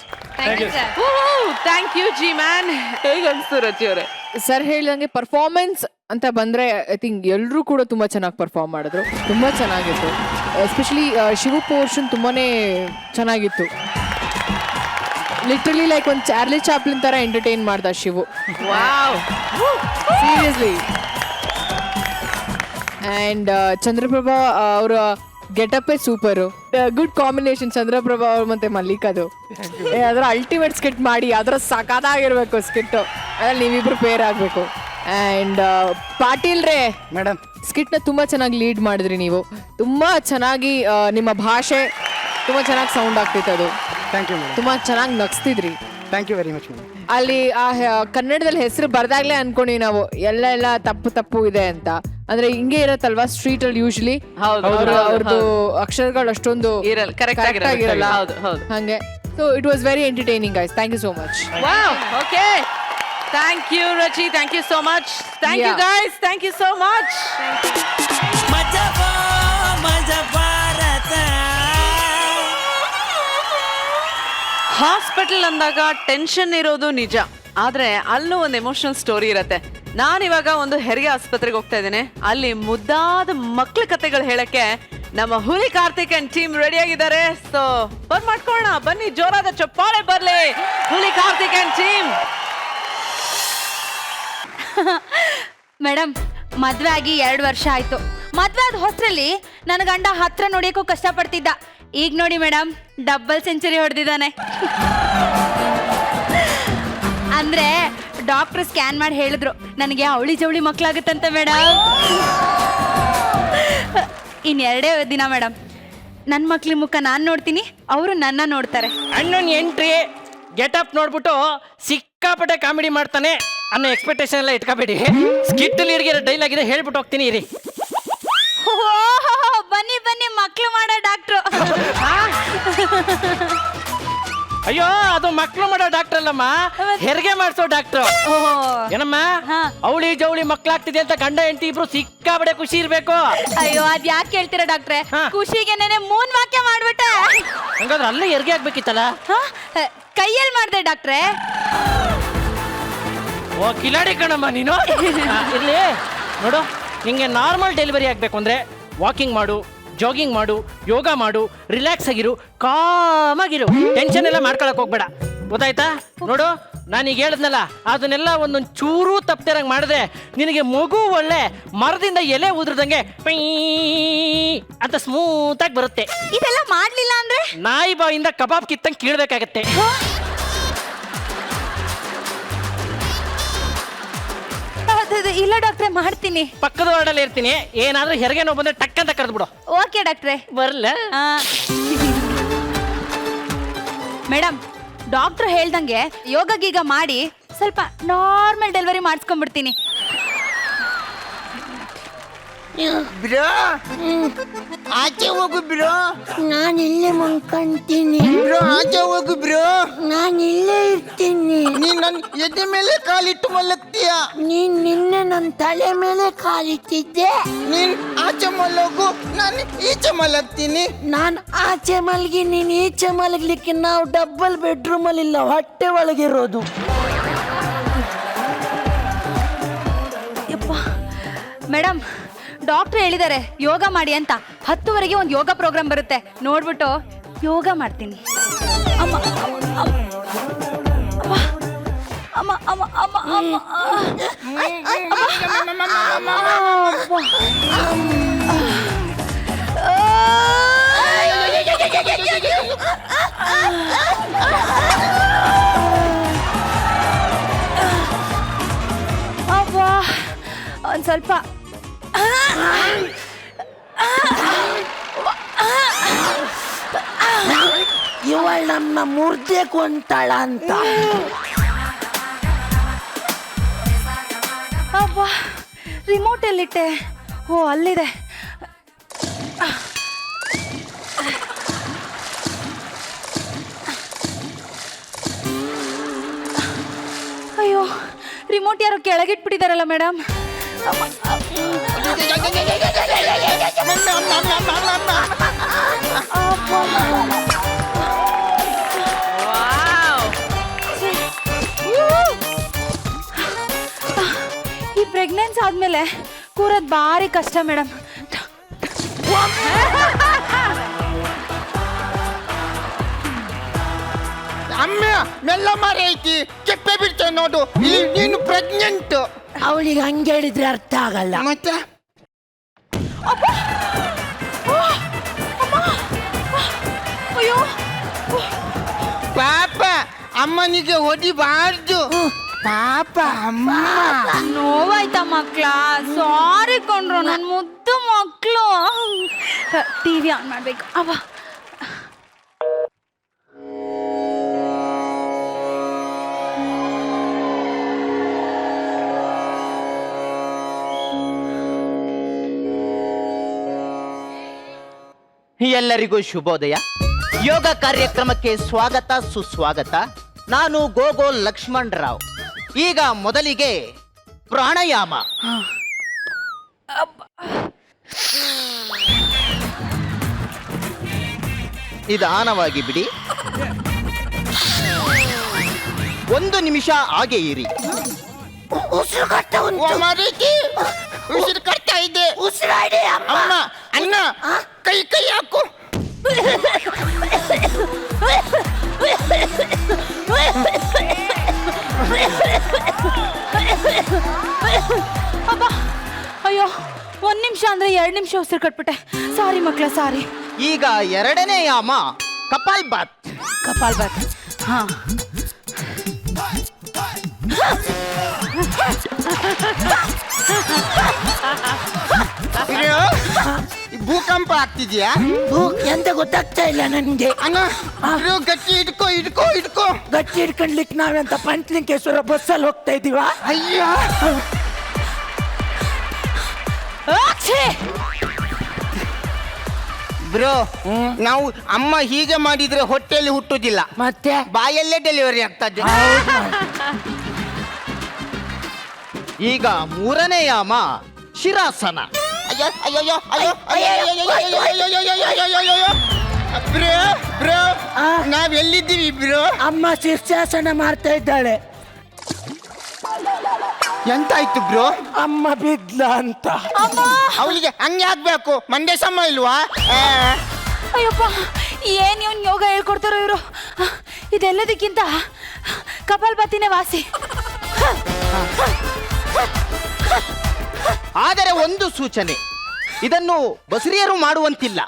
Thank you G man. ಹೇಗೆ ಅನ್ಸ್ತು ರಚಿ ಅವರೇ? ಸರ್ ಹೇಳಿದಂಗೆ ಪರ್ಫಾರ್ಮೆನ್ಸ್ ಅಂತ ಬಂದ್ರೆ ಐ ಥಿಂಕ್ ಎಲ್ಲರೂ ಕೂಡ ತುಂಬಾ ಚೆನ್ನಾಗಿ ಪರ್ಫಾರ್ಮ್ ಮಾಡಿದ್ರು, ತುಂಬಾ ಚೆನ್ನಾಗಿತ್ತು. ಎಸ್ಪೆಷಲಿ ಶಿವು ಪೋರ್ಷನ್ ತುಂಬಾನೇ ಚೆನ್ನಾಗಿತ್ತು. ಲಿಟ್ರಲಿ ಲೈಕ್ ಒಂದು ಚಾರ್ಲಿ ಚಾಪ್ಲಿನ್ ತರ ಎಂಟರ್ಟೈನ್ ಮಾಡ್ದ Shivu. Wow, seriously. And Chandraprabha ಅವರ ಗೆಟಪ್ಪೇ ಸೂಪರು. ಗುಡ್ ಕಾಂಬಿನೇಷನ್ ಚಂದ್ರಪ್ರಭಾ ಅವ್ರು ಮತ್ತೆ ಮಲ್ಲಿಕದು. ಅದರ ಅಲ್ಟಿಮೇಟ್ ಸ್ಕಿಟ್ ಮಾಡಿ ಅದರ ಸಖತ್ತಾಗಿರ್ಬೇಕು ಸ್ಕಿಟ್ಟು. ಅದ್ರಲ್ಲಿ ನೀವಿಬ್ರು ಪೇರ್ ಆಗಬೇಕು. ಆ್ಯಂಡ್ ಪಾಟೀಲ್ ರೇ ಮೇಡಮ್, ಸ್ಕಿಟ್ನ ತುಂಬ ಚೆನ್ನಾಗಿ ಲೀಡ್ ಮಾಡಿದ್ರಿ ನೀವು. ತುಂಬ ಚೆನ್ನಾಗಿ ನಿಮ್ಮ ಭಾಷೆ ತುಂಬ ಚೆನ್ನಾಗಿ ಸೌಂಡ್ ಆಗ್ತಿತ್ತು. ಅದು ಥ್ಯಾಂಕ್ ಯು ಮೇಡಮ್. ತುಂಬ ಚೆನ್ನಾಗಿ ನಗಿಸ್ತಿದ್ರಿ. Thank you very much madam. ಅಲ್ಲಿ ಕನ್ನಡದಲ್ಲಿ ಹೆಸರು ಬರ್ದಾಗ್ಲೇ ಅನ್ಕೊಂಡಿವಿ ನಾವು ಎಲ್ಲ ತಪ್ಪು ಇದೆ ಅಂತ. ಅಂದ್ರೆ ಹಿಂಗೆ ಇರತ್ತಲ್ವಾ ಸ್ಟ್ರೀಟ್ ಅಲ್ಲಿ ಯೂಶಲಿ ಅವ್ರದ್ದು ಅಕ್ಷರಗಳು ಅಷ್ಟೊಂದು ಇರಲ್ಲ, correct ಆಗಿರಲ್ಲ. ಹೌದು, ಹೌದು. ಹಂಗೆ. So it was very entertaining guys. Thank you so much. Wow, okay. Thank you Rachi, thank you so much. Thank you guys, thank you so much. Majaa Bharat. Hospital ಅಂದಾಗ ಟೆನ್ಷನ್ ಇರೋದು ನಿಜ, ಆದ್ರೆ ಅಲ್ಲೂ ಒಂದು ಎಮೋಷನಲ್ ಸ್ಟೋರಿ ಇರತ್ತೆ. ನಾನಿವಾಗ ಒಂದು ಹೆರಿಗೆ ಆಸ್ಪತ್ರೆಗೆ ಹೋಗ್ತಾ ಇದ್ದೇನೆ. ಅಲ್ಲಿ ಮುದ್ದಾದ ಮಕ್ಳ ಕತೆಗಳು ಹೇಳಕ್ಕೆ ನಮ್ಮ ಹುಲಿ ಕಾರ್ತಿಕ್ ಅಂಡ್ ಟೀಮ್ ರೆಡಿ ಆಗಿದ್ದಾರೆ. ಸೊ ಬಂದ್ ಮಾಡ್ಕೊಳ್ಳೋಣ ಬನ್ನಿ, ಜೋರಾದ ಚಪ್ಪಾಳೆ ಬರ್ಲಿ ಹುಲಿ ಕಾರ್ತಿಕ್ ಅಂಡ್ ಟೀಮ್. ಮೇಡಮ್, ಮದ್ವೆ ಆಗಿ 2 ವರ್ಷ ಆಯ್ತು. ಮದ್ವೆ ಆದ ಹೊಸರಲ್ಲಿ ನನ್ನ ಗಂಡ ಹತ್ರ ನೋಡಿಯಕ್ಕೂ ಕಷ್ಟಪಡ್ತಿದ್ದ. ಈಗ ನೋಡಿ ಮೇಡಮ್, ಡಬಲ್ ಸೆಂಚುರಿ ಹೊಡೆದಿದ್ದಾನೆ. ಅಂದ್ರೆ ಡಾಕ್ಟರ್ ಸ್ಕ್ಯಾನ್ ಮಾಡಿ ಹೇಳಿದ್ರು ನನಗೆ ಅವಳಿ ಜವಳಿ ಮಕ್ಕಳಾಗುತ್ತಂತ ಮೇಡಮ್. ಇನ್2 ದಿನ ಮೇಡಮ್, ನನ್ನ ಮಕ್ಳ ಮುಖ ನಾನು ನೋಡ್ತೀನಿ, ಅವರು ನನ್ನ ನೋಡ್ತಾರೆ. ಅಣ್ಣನ್ ಎಂಟ್ರಿ ಗೆಟಪ್ ನೋಡ್ಬಿಟ್ಟು ಸಿಕ್ಕಾಪಟ್ಟೆ ಕಾಮಿಡಿ ಮಾಡ್ತಾನೆ ಅನ್ನೋ ಎಕ್ಸ್ಪೆಕ್ಟೇಷನ್ ಎಲ್ಲ ಇಟ್ಕೋಬೇಡಿ. ಸ್ಕಿಟ್ ಅಲ್ಲಿ ಇರೋ ಡೈಲಾಗ್ ಇದೆ, ಹೇಳ್ಬಿಟ್ಟು ಹೋಗ್ತೀನಿ ಇರಿ. ಬನ್ನಿ ಬನ್ನಿ, ಮಕ್ಳು ಮಾಡೋ ಡಾಕ್ಟ್ರು. ಅಯ್ಯೋ, ಅದು ಮಕ್ಳು ಮಾಡೋ ಡಾಕ್ಟರ್ ಅಲ್ಲಮ್ಮ, ಹೆರಿಗೆ ಮಾಡಿಸೋ ಡಾಕ್ಟ್ರು. ಏನಮ್ಮ ಅವಳಿ ಜವಳಿ ಮಕ್ಳಾಗ್ತಿದೆ ಅಂತ ಗಂಡ ಹೆಂಡತಿ ಇಬ್ರು ಸಿಕ್ಕಾಬಡೆ ಖುಷಿ ಇರ್ಬೇಕು. ಅಯ್ಯೋ ಅದ್ ಯಾಕೆ ಹೇಳ್ತೀರಾ ಡಾಕ್ಟ್ರೆ? ಖುಷಿಗೆ ನೆನೆ ಮೂನ್ ವಾಕ್ಯ ಮಾಡ್ಬಿಟ್ಟೆ. ಹಂಗಾದ್ರೆ ಅಲ್ಲೇ ಹೆರಿಗೆ ಆಗ್ಬೇಕಿತ್ತಲ್ಲ? ಕೈಯಲ್ಲಿ ಮಾಡ್ದೆ ಡಾಕ್ಟ್ರೆ. ಓ ಕಿಲಾಡಿ ಕಣಮ್ಮ ನೀನು. ಇರ್ಲಿ ನೋಡು, ನಿಂಗೆ ನಾರ್ಮಲ್ ಡೆಲಿವರಿ ಆಗ್ಬೇಕು ಅಂದ್ರೆ ವಾಕಿಂಗ್ ಮಾಡು, ಜಾಗಿಂಗ್ ಮಾಡು, ಯೋಗ ಮಾಡು, ರಿಲ್ಯಾಕ್ಸ್ ಆಗಿರು, ಕಾಮಾಗಿರು, ಟೆನ್ಷನ್ ಎಲ್ಲ ಮಾಡ್ಕೊಳಕ್ ಹೋಗ್ಬೇಡ, ಗೊತ್ತಾಯ್ತಾ? ನೋಡು ನಾನೀಗ ಹೇಳಿದ್ನಲ್ಲ, ಅದನ್ನೆಲ್ಲ ಒಂದೊಂದು ಚೂರು ತಪ್ಪತಿರಂಗ್ ಮಾಡಿದ್ರೆ ನಿನಗೆ ಮಗು ಒಳ್ಳೆ ಮರದಿಂದ ಎಲೆ ಉದ್ರದಂಗೆ ಪೀ ಅಂತ ಸ್ಮೂತ್ ಆಗಿ ಬರುತ್ತೆ. ಇದೆಲ್ಲ ಮಾಡ್ಲಿಲ್ಲ ಅಂದ್ರೆ ನಾಯಿ ಬಾಯಿಂದ ಕಬಾಬ್ ಕಿತ್ತಂಗೆ ಕೀಳ್ಬೇಕಾಗತ್ತೆ. ಇಲ್ಲ ಡಾಕ್ಟ್ರೆ, ಮಾಡ್ತೀನಿ. ಪಕ್ಕದ ವಾರ್ಡಲ್ಲಿ ಇರ್ತೀನಿ, ಏನಾದ್ರೂ ಹೆರಿಗೆ ನೋವು ಬಂದ್ರೆ ಟಕ್ ಅಂತ ಕರೆದು ಬಿಡು. ಓಕೆ ಡಾಕ್ಟ್ರೆ. ಬರ್ಲ ಮೇಡಮ್, ಡಾಕ್ಟ್ರು ಹೇಳ್ದಂಗೆ ಯೋಗ ಗೀಗ ಮಾಡಿ ಸ್ವಲ್ಪ ನಾರ್ಮಲ್ ಡೆಲಿವರಿ ಮಾಡಿಸ್ಕೊಂಡ್ಬಿಡ್ತೀನಿ. ಬ್ರೋ ಆಚೆ ಹೋಗು ಬ್ರೋ. ನಾನು ಇಲ್ಲೇ ಮಲ್ಕೊಂತೀನಿ. ಬ್ರೋ ಆಚೆ ಹೋಗು ಬ್ರೋ. ನಾನು ಇಲ್ಲೇ ಇರ್ತೀನಿ. ನೀನ್ ನನ್ ಎದೆ ಮೇಲೆ ಕಾಲಿಟ್ಟು ಮಲಗ್ತೀಯ. ನೀನ್ ನಿನ್ನೆ ನನ್ನ ತಲೆ ಮೇಲೆ ಕಾಲಿಟ್ಟಿದ್ದೆ. ನೀನ್ ಆಚೆ ಮಲಗು, ನಾನು ಈಚೆ ಮಲಗ್ತೀನಿ. ನಾನು ಆಚೆ ಮಲಗಿ ನೀನ್ ಈಚೆ ಮಲಗ್ಲಿಕ್ಕೆ ನಾವು ಡಬಲ್ ಬೆಡ್ರೂಮ್ ಅಲ್ಲಿ ಇಲ್ಲ, ಹೊಟ್ಟೆ ಒಳಗಿರೋದು. ಮೇಡಮ್, ಡಾಕ್ಟ್ರು ಹೇಳಿದ್ದಾರೆ ಯೋಗ ಮಾಡಿ ಅಂತ. 10:00 ಒಂದು ಯೋಗ ಪ್ರೋಗ್ರಾಮ್ ಬರುತ್ತೆ, ನೋಡ್ಬಿಟ್ಟು ಯೋಗ ಮಾಡ್ತೀನಿ. ಅಮ್ಮ ಅಮ್ಮ ಅಮ್ಮ ಅಮ್ಮ ಅಮ್ಮ ಅಬ್ಬಾ, ಒಂದು ಸ್ವಲ್ಪ ಇವಳು ನಮ್ಮ ಮುರ್ದೆ ಕೊಂತಾಳ ಅಂತ. ಅಬ್ಬಾ, ರಿಮೋಟ್ ಎಲ್ಲಿಟ್ಟೆ? ಓ ಅಲ್ಲಿದೆ. ಅಯ್ಯೋ, ರಿಮೋಟ್ ಯಾರೋ ಕೆಳಗಿಟ್ಬಿಟ್ಟಿದಾರಲ್ಲ ಮೇಡಮ್. ಈ ಪ್ರೆಗ್ನೆನ್ಸಿ ಆದ್ಮೇಲೆ ಕೂರೋದ್ ಭಾರಿ ಕಷ್ಟ ಮೇಡಮ್. ಅಮ್ಮ ಮೆಲ್ಲ ಮಾರಿ ಐತಿ, ಕೆಪ್ಪೆ ಬಿಡ್ತೇವೆ ನೋಡು. ಇಲ್ಲಿ ನೀನು ಪ್ರೆಗ್ನೆಂಟ್. ಅವಳಿಗೆ ಹಂಗೆ ಹೇಳಿದ್ರೆ ಅರ್ಥ ಆಗಲ್ಲ. ಮತ್ತೆ ಅಯ್ಯೋ ಪಾಪ ಅಮ್ಮನಿಗೆ ಹೊಡಿಬಾರ್ದು. ಪಾಪ ಅಮ್ಮ. ನೋವಾಯ್ತಾ ಮಕ್ಳ? ಸಾರಿ ಕೊಂಡ್ರು, ನನ್ನ ಮುದ್ದು ಮಕ್ಕಳು. ಟಿವಿ ಆನ್ ಮಾಡ್ಬೇಕು. ಅವ ಎಲ್ಲರಿಗೂ ಶುಭೋದಯ. ಯೋಗ ಕಾರ್ಯಕ್ರಮಕ್ಕೆ ಸ್ವಾಗತ ಸುಸ್ವಾಗತ. ನಾನು ಗೋಗೋಲ್ ಲಕ್ಷ್ಮಣ್ ರಾವ್. ಈಗ ಮೊದಲಿಗೆ ಪ್ರಾಣಾಯಾಮ. ನಿಧಾನವಾಗಿ ಬಿಡಿ. 1 ನಿಮಿಷ ಹಾಗೆ ಇರಿ. ಉಸಿರು ಕಟ್ಟ ಉಸಿರು ಕಟ್ತಾ ಇದೆ. ಉಸಿರಾಡಿ ಅಮ್ಮ, ಅಣ್ಣ ಕೈ ಹಾಕು. ಅಬ್ಬ, ಅಯ್ಯೋ, 1 ನಿಮಿಷ ಅಂದ್ರೆ 2 ನಿಮಿಷ ಉಸಿರು ಕಟ್ಬಿಟ್ಟೆ. ಸಾರಿ ಮಕ್ಳ, ಸಾರಿ. ಈಗ 2ನೇ ಯಾಮ ಕಪಾಲ್ ಬಾತ್. ಕಪಾಲ್ ಬಾತ್. ಹಾ, ಭೂಕಂಪ ಆಗ್ತಿದ್ಯಾ ಎಂತ ಗೊತ್ತಾಗ್ತಾ ಇಲ್ಲ ನನ್ಗೆ. ಅಣ್ಣ ಗಟ್ಟಿ ಹಿಡ್ಕೋ. ಗಟ್ಟಿ ಹಿಡ್ಕೊಂಡ್ಲಿಕ್ಕೆ ನಾವೆಂತ ಪಂಚಲಿಂಗೇಶ್ವರ ಬಸ್ಸಲ್ಲಿ ಹೋಗ್ತಾ ಇದೀವ? ಅಯ್ಯ, ಬ್ರೋ ನಾವು ಅಮ್ಮ ಹೀಗೆ ಮಾಡಿದ್ರೆ ಹೊಟ್ಟೆಯಲ್ಲಿ ಹುಟ್ಟುದಿಲ್ಲ, ಮತ್ತೆ ಬಾಯಲ್ಲೇ ಡೆಲಿವರಿ ಆಗ್ತದೆ. ಈಗ ಮೂರನೇ ಯಾಮ ಶಿರಾಸನ. ಅಯ್ಯೋ ಅಯ್ಯೋ ಅಯ್ಯೋ ಅಯ್ಯೋ. ಬ್ರೋ ಬ್ರೋ ನಾವ್ ಎಲ್ಲಿದ್ದೀವಿ ಬ್ರೋ? ಅಮ್ಮ ಶೀರ್ಷಾಸನ ಮಾಡ್ತಾ ಇದ್ದಾಳೆ. ಎಂತಾಯ್ತು ಬ್ರೋ? ಅಮ್ಮ ಬಿದ್ಲ ಅಂತ. ಅವಳಿಗೆ ಹಂಗೆ ಆಗ್ಬೇಕು, ಮಂಡ್ಯ ಸಮ ಇಲ್ವಾ? ಅಯ್ಯಪ್ಪ, ಏನ್ ಇವ್ನ್ ಯೋಗ ಹೇಳ್ಕೊಡ್ತಾರೋ ಇವರು. ಇದೆಲ್ಲದಕ್ಕಿಂತ ಕಪಾಲ್ಭಾತಿನೇ ವಾಸಿ. ಆದರೆ ಒಂದು ಸೂಚನೆ, ಇದನ್ನು ಬಸರಿಯರು ಮಾಡುವಂತಿಲ್ಲ.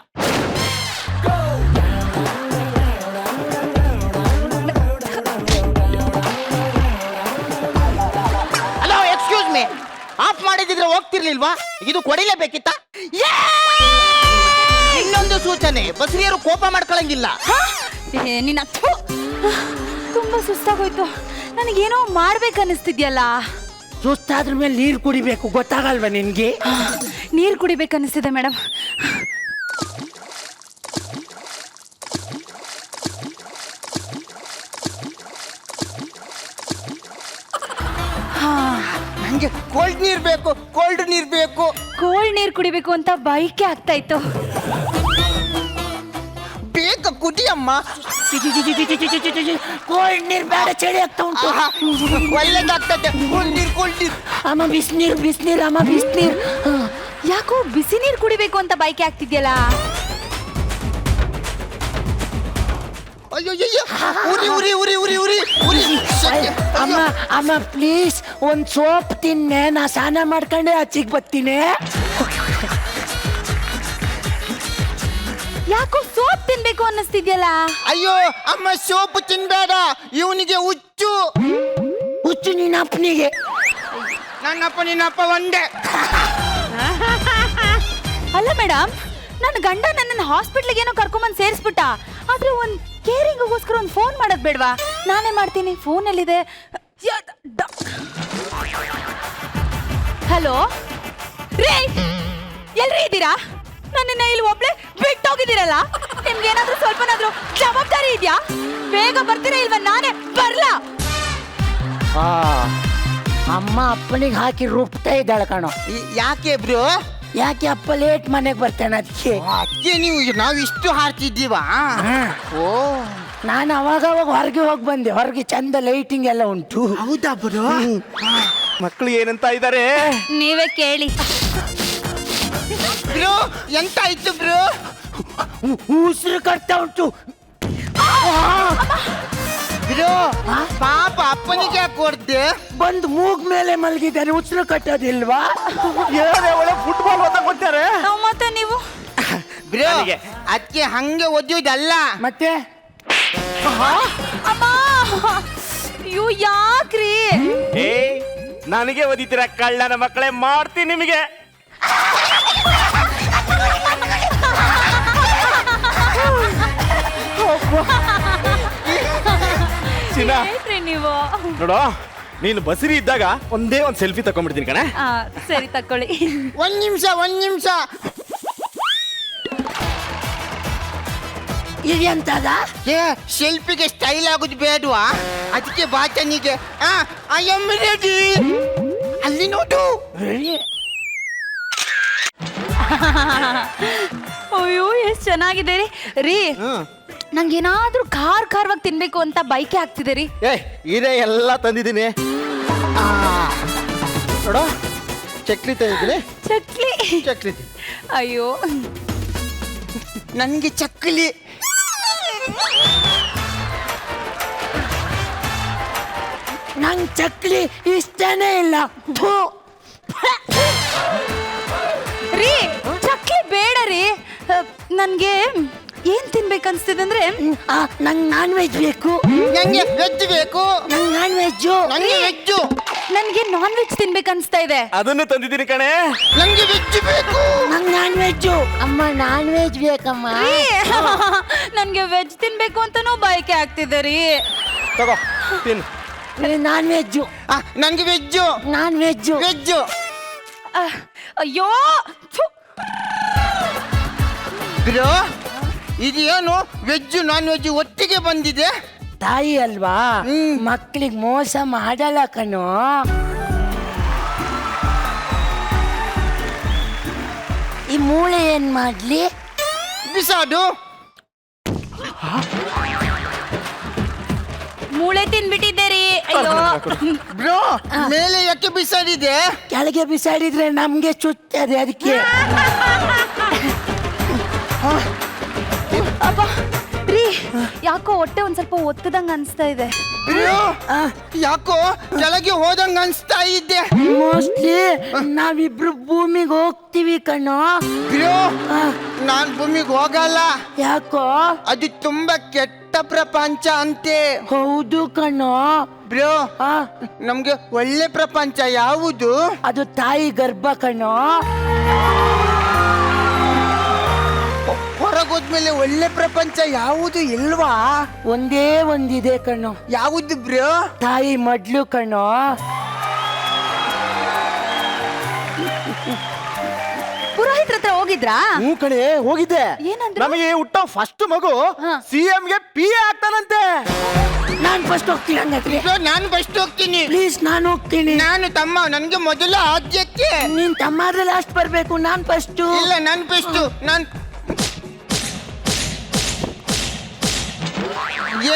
ಹಲೋ, ಎಕ್ಸ್ಕ್ಯೂಸ್ ಮೀ, ಆಫ್ ಮಾಡಿದಿದ್ರೆ ಹೋಗ್ತಿರ್ಲಿಲ್ವಾ? ಇದು ಕೊಡಿಲೇಬೇಕಿತ್ತ? ಇನ್ನೊಂದು ಸೂಚನೆ, ಬಸರಿಯರು ಕೋಪ ಮಾಡ್ಕೊಳಂಗಿಲ್ಲ. ನಿನ್ನ ತುಂಬಾ ಸುಸ್ತಾಗೋಯ್ತು. ನನಗೇನೋ ಮಾಡ್ಬೇಕನ್ನಿಸ್ತಿದ್ಯಲ್ಲ. ಸುಸ್ತಾದ್ರ ಮೇಲೆ ನೀರು ಕುಡಿಬೇಕು, ಗೊತ್ತಾಗಲ್ವಾ ನಿನ್ಗೆ? ನೀರು ಕುಡಿಬೇಕನ್ನಿಸ್ತಿದೆ ಮೇಡಮ್. ನಂಗೆ ಕೋಲ್ಡ್ ನೀರ್ ಬೇಕು, ಕೋಲ್ಡ್ ನೀರ್ ಬೇಕು. ಕೋಲ್ಡ್ ನೀರು ಕುಡಿಬೇಕು ಅಂತ ಬೈಕೆ ಆಗ್ತಾ ಇತ್ತು. ಬೇಗ ಕುಡಿಯಮ್ಮ. ಕೋಲ್ಡ್ ನೀರ್ ಬೇಡ, ಚಳಿ ಆಗ್ತಾ ಉಂಟು. ಒಳ್ಳೆದಾಗ್ತದೆ. ಕೋಲ್ಡ್ ನೀರ್, ಕೋಲ್ಡ್ ನೀರ್. ಅಮ್ಮ ಬಿಸ್ನೀರ್, ಬಿಸ್ನೀರ್, ಅಮ್ಮ ಬಿಸ್ನೀರ್. ಯಾಕೋ ಬಿಸಿ ನೀರು ಕುಡಿಬೇಕು ಅಂತ ಬೈಕೆ ಆಗ್ತಿದ್ಯಲ್ಲ. ಅಯ್ಯೋ ಉರಿ ಉರಿ ಉರಿ ಉರಿ ಉರಿ ಉರಿ. ಅಮ್ಮ ಅಮ್ಮ ಪ್ಲೀಸ್ ಒಂದ್ ಸೋಪ್ ತಿನ್ನೆ, ನಾ ಸ್ನಾನ ಮಾಡ್ಕೊಂಡೆ ಆಚೆಗೆ ಬರ್ತೀನಿ. ಯಾಕೋ ಸೋಪ್ ತಿನ್ಬೇಕು ಅನ್ನಿಸ್ತಿದ್ಯಲ್ಲ. ಅಯ್ಯೋ ಅಮ್ಮ, ಸೋಪು ತಿನ್ಬೇಡ, ಇವನಿಗೆ ಹುಚ್ಚು. ಹುಚ್ಚು ನಿನ್ನ ಅಪ್ಪನಿಗೆ. ನನ್ನಪ್ಪ ನಿನ್ನಪ್ಪ ಒಂದೇ. ಅಲ್ಲ ಮೇಡಮ್, ನನ್ನ ಗಂಡ ನನ್ನನ್ನು ಹಾಸ್ಪಿಟ್ಲಿಗೆ ಏನೋ ಕರ್ಕೊಂಬಂದು ಸೇರಿಸ್ಬಿಟ್ಟ. ಆದ್ರೆ ಒಂದ್ ಕೇರಿಂಗೋಸ್ಕರ ಒಂದು ಫೋನ್ ಮಾಡಕ್ ಬೇಡ್ವಾ? ನಾನೇ ಮಾಡ್ತೀನಿ. ಫೋನ್ ಎಲ್ಲಿದೆ? ಹಲೋ ರೇ, ಎಲ್ರಿ ಇದ್ದೀರಾ? ನನ್ನನ್ನ ಇಲ್ಲಿ ಒಬ್ಳೆ ಬಿಟ್ಟೋಗಿದ್ದೀರಲ್ಲ. ನಿಮ್ಗೆ ಏನಾದ್ರೂ ಸ್ವಲ್ಪನಾದ್ರೂ ಜವಾಬ್ದಾರಿ ಇದೆಯಾ? ಬೇಗ ಬರ್ತೀರಾ ಇಲ್ವಾ? ನಾನೇ ಬರ್ಲಾ? ಅಮ್ಮ ಅಪ್ಪನಿಗೆ ಹಾಕಿ ರೂಪ್ತಾ ಇದ್ದಾಳೆ ಕಣೋ. ಯಾಕೆ ಬ್ರೋ? ಯಾಕೆ ಅಪ್ಪ ಲೇಟ್ ಮನೆಗೆ ಬರ್ತೇನೆ ಅದಕ್ಕೆ. ಅದಕ್ಕೆ ನಾವು ಇಷ್ಟು ಹಾರ್ತಿದ್ದೀವಾ? ಓ, ನಾನು ಅವಾಗ ಹೊರಗೆ ಹೋಗಿ ಬಂದೆ. ಹೊರಗೆ ಚಂದ ಲೈಟಿಂಗ್ ಎಲ್ಲ ಉಂಟು. ಹೌದಾ ಬ್ರೋ? ಮಕ್ಕಳು ಏನಂತ ಇದ್ದಾರೆ? ನೀವೇ ಕೇಳಿ. ಬ್ರೋ ಎಂತ ಆಯ್ತು ಬ್ರೋ? ಉಸಿರು ಕಟ್ತಾ ಉಂಟು. ಬ್ರೋ ಪಾಪ, ಅಪ್ಪನಿಗೆ ಯಾಕೆ ಕೊಡ್ದೆ? ಬಂದು ಮೂಗ್ ಮೇಲೆ ಮಲಗಿದ್ದಾರೆ, ಉಸಿರು ಕಟ್ಟೋದಿಲ್ವಾ? ಫುಟ್ಬಾಲ್ ಓದ್ತಾರೆ. ಮತ್ತೆ ನೀವು ಬ್ರೋ ಅದಕ್ಕೆ ಹಂಗೆ ಒದ್ಯೋದಲ್ಲ. ಮತ್ತೆ ಅಮ್ಮ, ಅಯ್ಯೋ ಯಾಕ್ರಿ? ನನಗೆ ಓದಿತೀರ ಕಳ್ಳನ ಮಕ್ಕಳೇ, ಮಾಡ್ತೀನಿ ನಿಮಗೆ. ನೀವು ನೋಡು, ನೀನು ಬಸರಿ ಇದ್ದಾಗ ಒಂದೇ ಒಂದು ಸೆಲ್ಫಿ ತಕೊಂಡ್ಬಿಡ್ತೀನಿ ಕಣೆ. ಸರಿ ತಕೊಳ್ಳಿ. ಒಂದ್ ನಿಮಿಷ, ಒಂದ್ ನಿಮಿಷ. ಇದೆಂತದ? ಸೆಲ್ಫಿಗೆ ಸ್ಟೈಲ್ ಆಗುದು ಬೇಡವಾ? ಅದಕ್ಕೆ ಬಾಚನಿಗೆ ಐ ಆಮ್ ರೆಡಿ. ಅಲ್ಲಿ ನೋಡು. ಅಯ್ಯೋ ಎಷ್ಟ್ ಚೆನ್ನಾಗಿದೆ ರೀ. ನಂಗೇನಾದ್ರೂ ಖಾರವಾಗಿ ತಿನ್ಬೇಕು ಅಂತ ಬೈಕೆ ಆಗ್ತಿದೆ ರೀ. ಇದೇ ಎಲ್ಲ ತಂದಿದ್ದೀನಿ ನೋಡು. ಚಕ್ಲಿ ತಂದಿದ್ದೀನಿ. ಚಕ್ಲಿ. ಅಯ್ಯೋ ನನ್ಗೆ ಚಕ್ಕಲಿ. ನಂಗ್ ಚಕ್ಲಿ ಇಷ್ಟನೇ ಇಲ್ಲ. ರೀ, ಚಕ್ಲಿ ಬೇಡ ರೀ. ನನ್ಗೆ ಏನ್ ತಿನ್ಬೇಕನ್ಸ್ತಿದೆ ಅಂದ್ರೆ, ನಂಗೆ ನಾನ್ ವೆಜ್ ಬೇಕು. ನಂಗೆ ವೆಜ್ ಬೇಕು. ನಂಗೆ ನಾನ್ ವೆಜ್ಜು. ನಂಗೆ ವೆಜ್ಜು. ನನ್ಗೆ ನಾನ್ ವೆಜ್ ತಿನ್ಬೇಕನ್ಸ್ತಾ ಇದೆ. ಅದನ್ನು ತಂದಿದ್ದೀನಿ ಕಣೆ. ನಂಗೆ ವೆಜ್ ಬೇಕು. ನಂಗೆ ನಾನ್ ವೆಜ್ಜು. ಅಮ್ಮ ನಾನ್ ವೆಜ್ ಬೇಕಮ್ಮ. ನನ್ಗೆ ವೆಜ್ ತಿನ್ಬೇಕು ಅಂತಾನೂ ಬಯಕೆ ಆಗ್ತಿದೆ ರೀ. ತಗೋ ತಿನ್ನು. Non veg. ನಂಗೆ ವೆಜ್ಜು. Non veg. ವೆಜ್ಜು. ಅಯ್ಯೋ ಥು. ಬ್ರೋ ಇದೇನು ವೆಜ್ ನಾನ್ ವೆಜ್ ಒಟ್ಟಿಗೆ ಬಂದಿದೆ. ತಾಯಿ ಅಲ್ವಾ ಮಕ್ಕಳಿಗೆ ಮೋಸ ಮಾಡಲ್ಲ ಕಣೋ. ಈ ಮೂಳೆ ಏನ್ ಮಾಡ್ಲಿ? ಬಿಸಾಡು. ಮೂಳೆ ತಿನ್ಬಿಟ್ಟಿದ್ದೀರಿ. ಅಯ್ಯೋ ಬ್ರೋ ಮೇಲೆ ಯಾಕೆ ಬಿಸಾಡಿದೆ? ಕೆಳಗೆ ಬಿಸಾಡಿದ್ರೆ ನಮ್ಗೆ ಚುತ್ತದೆ ಅದಕ್ಕೆ. ಅಪ್ಪ ರೀ, ಯಾಕೋ ಹೊಟ್ಟೆ ಒಂದ್ ಸ್ವಲ್ಪ ಒತ್ತದಂಗ ಅನ್ಸ್ತಾ ಇದೆ. ಬ್ರೋ ಯಾಕೋ ಕೆಳಗೆ ಹೋದಂಗ ಅನ್ಸ್ತಾ ಇದ್ದೆ. ಮೋಸ್ಟ್ಲಿ ನಾವಿಬ್ರು ಭೂಮಿಗೆ ಹೋಗ್ತೀವಿ ಕಣೋ. ಬ್ರೋ ನಾನ್ ಭೂಮಿಗೆ ಹೋಗಲ್ಲ. ಯಾಕೋ? ಅದು ತುಂಬಾ ಕೆಟ್ಟ ಪ್ರಪಂಚ ಅಂತೆ. ಹೌದು ಕಣೋ. ಬ್ರೋ ನಮ್ಗೆ ಒಳ್ಳೆ ಪ್ರಪಂಚ ಯಾವುದು? ಅದು ತಾಯಿ ಗರ್ಭ ಕಣೋ. ಹೊರಗೋದ್ಮೇಲೆ ಒಳ್ಳೆ ಪ್ರಪಂಚ ಯಾವುದು ಇಲ್ವಾ? ಒಂದೇ ಒಂದಿದೆ ಕಣೋ. ಯಾವುದು ಬ್ರೋ? ತಾಯಿ ಮಡ್ಲು ಕಣೋ. ಪುರೋಹಿತ್ರ ಹತ್ರ ಹೋಗಿದ್ರಾ? ಹ್ಞೂ ಕಣೆ ಹೋಗಿದ್ದೆ. ಏನಂದ್ರು? ನಮಗೆ ಹುಟ್ಟೋ ಫಸ್ಟ್ ಮಗು CM ಗೆ PA ಆಗ್ತಾನಂತೆ. ನಾನ್ ಫಸ್ಟ್ ಹೋಗ್ತೀನಿ ಹಂಗಾದ್ರೆ. ಬ್ರೋ ನಾನು ಫಸ್ಟ್ ಹೋಗ್ತೀನಿ. ಪ್ಲೀಸ್ ನಾನು ಹೋಗ್ತೀನಿ. ನಾನು ತಮ್ಮ, ನನ್ಗೆ ಮೊದಲ ಆದ್ಯತೆ. ನೀನ್ ತಮ್ಮ ಆದ್ರೆ ಲಾಸ್ಟ್ ಬರ್ಬೇಕು. ನಾನ್ ಫಸ್ಟ್. ಇಲ್ಲ ನಾನು ಫಸ್ಟ್.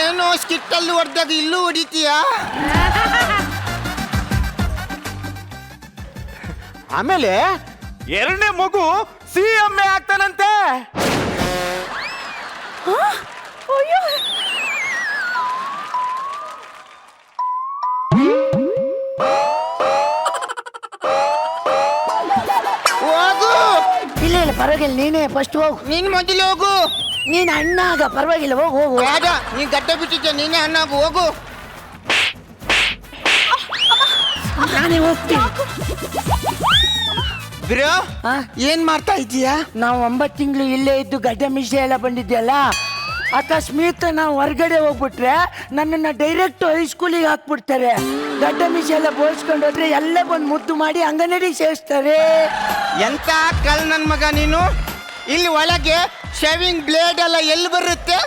ಏನೋ ಸ್ಕಿಟ್ಟಲ್ಲಿ ಹೊಡೆದಾಗ ಇಲ್ಲೂ ಹೊಡಿತೀಯಾ? ಆಮೇಲೆ ಎರಡನೇ ಮಗು CM ಆಗ್ತಾನಂತೆ. ಹೋಗು. ಇಲ್ಲ ಇಲ್ಲ ಪರವಾಗಿಲ್ಲ, ನೀನೇ ಫಸ್ಟ್ ಹೋಗು. ನೀನ್ ಮೊದಲು ಹೋಗು. ನೀನ್ ಅಣ್ಣ ಆಗ ಪರವಾಗಿಲ್ಲ, ಹೋಗು ಹೋಗು. ಬೇಡ, ನೀ ಗಡ್ಡೆ ಬಿಟ್ಟಿದ್ದೆ, ನೀನೇ ಅಣ್ಣಾಗು, ಹೋಗು. ನಾನೇ ಹೋಗ್ತೀನಿ. ಬ್ರೋ ಏನ್ ಮಾಡ್ತಾ ಇದೀಯಾ? ನಾವು 9 ತಿಂಗಳು ಇಲ್ಲೇ ಇದ್ದು ಗಡ್ಡೆ ಮಿಷೆ ಎಲ್ಲ ಬಂದಿದ್ಯಲ್ಲ, ಅಕಸ್ಮಾತ್ ನಾವು ಹೊರಗಡೆ ಹೋಗ್ಬಿಟ್ರೆ ನನ್ನನ್ನು ಡೈರೆಕ್ಟ್ ಹೈಸ್ಕೂಲಿಗೆ ಹಾಕ್ಬಿಡ್ತಾರೆ. ಗಡ್ಡೆ ಮಿಷೆ ಎಲ್ಲ ಬೋಳ್ಸ್ಕೊಂಡು ಹೋದ್ರೆ ಎಲ್ಲ ಬಂದು ಮುದ್ದು ಮಾಡಿ ಅಂಗನಡಿಗೆ ಸೇರಿಸ್ತಾರೆ. ಎಂತ ಕಲ್ ನನ್ ಮಗ ನೀನು. ಇಲ್ಲಿ ಒಳಗೆ ಶೇವಿಂಗ್ ಬ್ಲೇಡ್ ಎಲ್ಲ ಎಲ್ಲಿ ಬರುತ್ತೆ?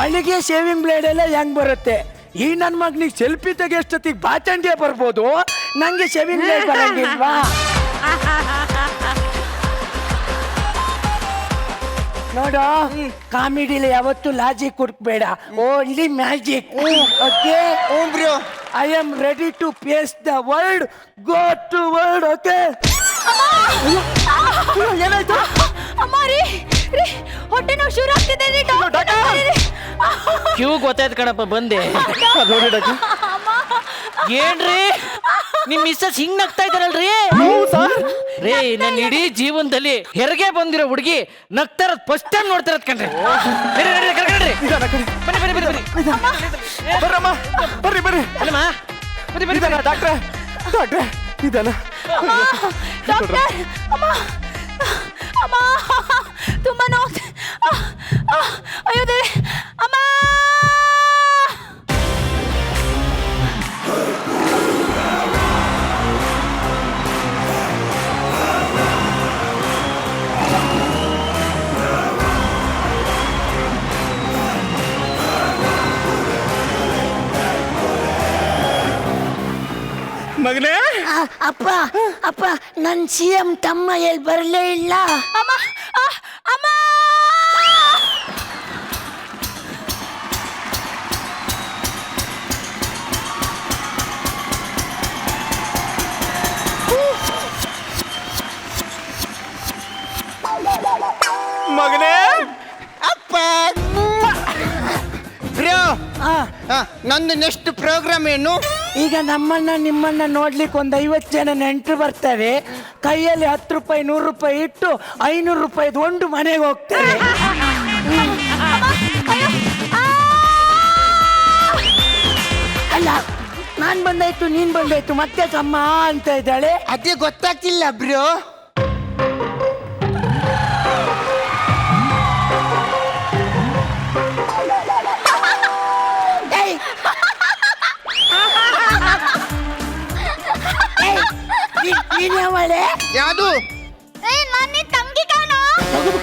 ಒಳಗೆ ಶೇವಿಂಗ್ ಬ್ಲೇಡ್ ಎಲ್ಲ ಹೆಂಗ್ ಬರುತ್ತೆ? ಈ ನನ್ನ ಮಗನಿಗೆ ಸೆಲ್ಫಿ ತೆಗೆಯೋಷ್ಟೊತ್ತಿಗೆ ಬಾಚಣಿಗೆ ಬರ್ಬೋದು, ನಂಗೆ ಶೇವಿಂಗ್ ಬ್ಲೇಡ್ ಬರಂಗಿಲ್ವಾ? ನೋಡು, ಕಾಮಿಡಿಲಿ ಯಾವತ್ತು ಲಾಜಿಕ್ ಹುಡುಕ್ಬೇಡ, only magic. Okay bro I am ready to face the world, go to world. Okay ಏನಾಯ್ತು? ಅಮ್ಮ ರೀ, ಹೊಟ್ಟೆ ನೋವು ಶುರು ಆಗ್ತಿದೆ ರೀ. ಕ್ಯೂ ಗೊತ್ತಾಯ್ತು ಕಣಪ್ಪ, ಬಂದೆ. ಏನ್ರಿ ನಿಮ್ ಮಿಸ್ಸಸ್ ಹಿಂಗ್ ನಗ್ತಾ ಇದ್ದಾರಲ್ರಿ? ರೇ ನನ್ನ ಇಡೀ ಜೀವನದಲ್ಲಿ ಹೆರಿಗೆ ಬಂದಿರೋ ಹುಡುಗಿ ನಗ್ತಾ ಇರೋದ್ ಫಸ್ಟ್ ಟೈಮ್ ನೋಡ್ತಾ ಇರೋದ್ ಕಣ್ರಿ. ಬರ್ರಿ ಬರ್ರಿ ಅಲ್ಲಮ್ಮ ಡಾಕ್ಟ್ರೆ ಇದಾನ. ಡಾಕ್ಟರ್, ಅಮ್ಮ ಅಮ್ಮ ತುಂಬಾ ನೋವು. ಅಯ್ಯೋ ದೇವ್ರೇ, ಅಮ್ಮ. ಮಗನೇ, ಅಪ್ಪ ಅಪ್ಪ, ನನ್ CM ತಮ್ಮ ಎಲ್ಲಿ ಬರಲೇ ಇಲ್ಲ. ಅಮ್ಮ ಅಮ್ಮ. ಮಗನೇ, ಅಪ್ಪ. ಬ್ರೋ ನಂದು ನೆಕ್ಸ್ಟ್ ಪ್ರೋಗ್ರಾಮ್ ಏನು? ಈಗ ನಮ್ಮನ್ನ ನಿಮ್ಮನ್ನ ನೋಡ್ಲಿಕ್ಕೆ ಒಂದು 50 ಜನ ನೆಂಟರು ಬರ್ತಾರೆ. ಕೈಯಲ್ಲಿ 10 ರೂಪಾಯಿ 100 ರೂಪಾಯಿ ಇಟ್ಟು 500 ರೂಪಾಯಿದು ಒಂದು ಮನೆಗೆ ಹೋಗ್ತಾರೆ. ಅಲ್ಲ, ನಾನ್ ಬಂದಾಯ್ತು ನೀನ್ ಬಂದಾಯ್ತು, ಮತ್ತೆ ಕಮ್ಮ ಅಂತ ಇದ್ದಾಳೆ. ಅದೇ ಗೊತ್ತಾಗ್ತಿಲ್ಲ ಬ್ರೋ. ನೀನ್ ಯಾವಳೆ? ಯಾವುದು? ನನ್ನ ತಂಗಿ ಕಾಣೋ.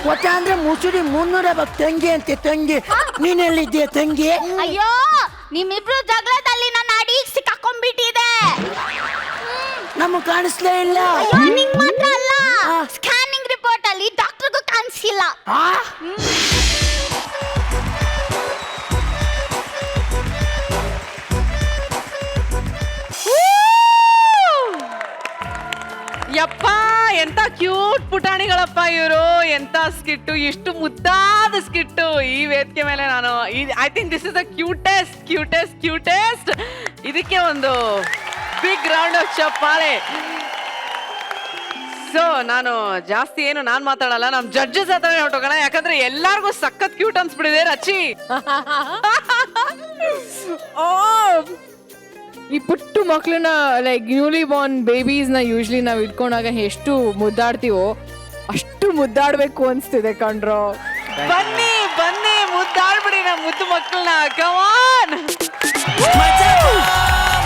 ಕೊಟ್ಟ ಅಂದ್ರೆ ನೋಡಿದ್ರೆ ಮುಸುಡಿ 300 ತಂಗಿ ಅಂತೆ ತಂಗಿ. ನೀನೆಲ್ಲಿದ್ದೀಯ ತಂಗಿ? ಅಯ್ಯೋ ನಿಮ್ಮಿಬ್ರು ಜಗಳದಲ್ಲಿ ನನ್ನ ಅಡಿ ಸಿಕ್ಕಾಕೊಂಡ್ಬಿಟ್ಟಿದೆ. ನಮಗೆ ಕಾಣಿಸ್ಲೇ ಇಲ್ಲ. ಅಯ್ಯೋ ನಿಂಗ್ ಮಾತ್ರ ಅಲ್ಲ, ಸ್ಕ್ಯಾನಿಂಗ್ ರಿಪೋರ್ಟ್ ಅಲ್ಲಿ ಡಾಕ್ಟರ್ಗೂ ಕಾಣಿಸಿಲ್ಲ. ಯಪ್ಪ ಎಂತ ಕ್ಯೂಟ್ ಪುಟಾಣಿಗಳಪ್ಪ ಇವರು. ಎಂತ ಸ್ಕಿಟ್ಟು, ಎಷ್ಟು ಮುದ್ದಾದ ಸ್ಕಿಟ್ಟು. ಈ ವೇದಿಕೆ ಮೇಲೆ ನಾನು I think this is the cutest. ಇದಕ್ಕೆ ಒಂದು ಬಿಗ್ ರೌಂಡ್ ಆಫ್ ಚಪ್ಪಾಳೆ. ಸೊ ನಾನು ಜಾಸ್ತಿ ಏನು ನಾನ್ ಮಾತಾಡಲ್ಲ, ನಮ್ ಜಡ್ಜಸ್ ಹತ್ರನೇ ಹೊಟ್ಟೋಗೋಣ. ಯಾಕಂದ್ರೆ ಎಲ್ಲಾರ್ಗು ಸಖತ್ ಕ್ಯೂಟ್ ಅನ್ಸ್ಬಿಟ್ಟಿದೆ ರಚಿ. ಈ ಪುಟ್ಟು ಮಕ್ಳನ್ನ ಲೈಕ್ ನ್ಯೂಲಿ ಬಾರ್ನ್ ಬೇಬೀಸ್ನ ಯೂಶ್ಲಿ ನಾವು ಇಟ್ಕೊಂಡಾಗ ಎಷ್ಟು ಮುದ್ದಾಡ್ತೀವೋ ಅಷ್ಟು ಮುದ್ದಾಡ್ಬೇಕು ಅನ್ಸ್ತಿದೆ ಕಣ್ರೋ. ಬನ್ನಿ ಮುದ್ದಾಡ್ಬಿಡಿ ನಮ್ಮ ಮುದ್ದು ಮಕ್ಕಳನ್ನ. ಕಮಾನ್ ಮಜಾ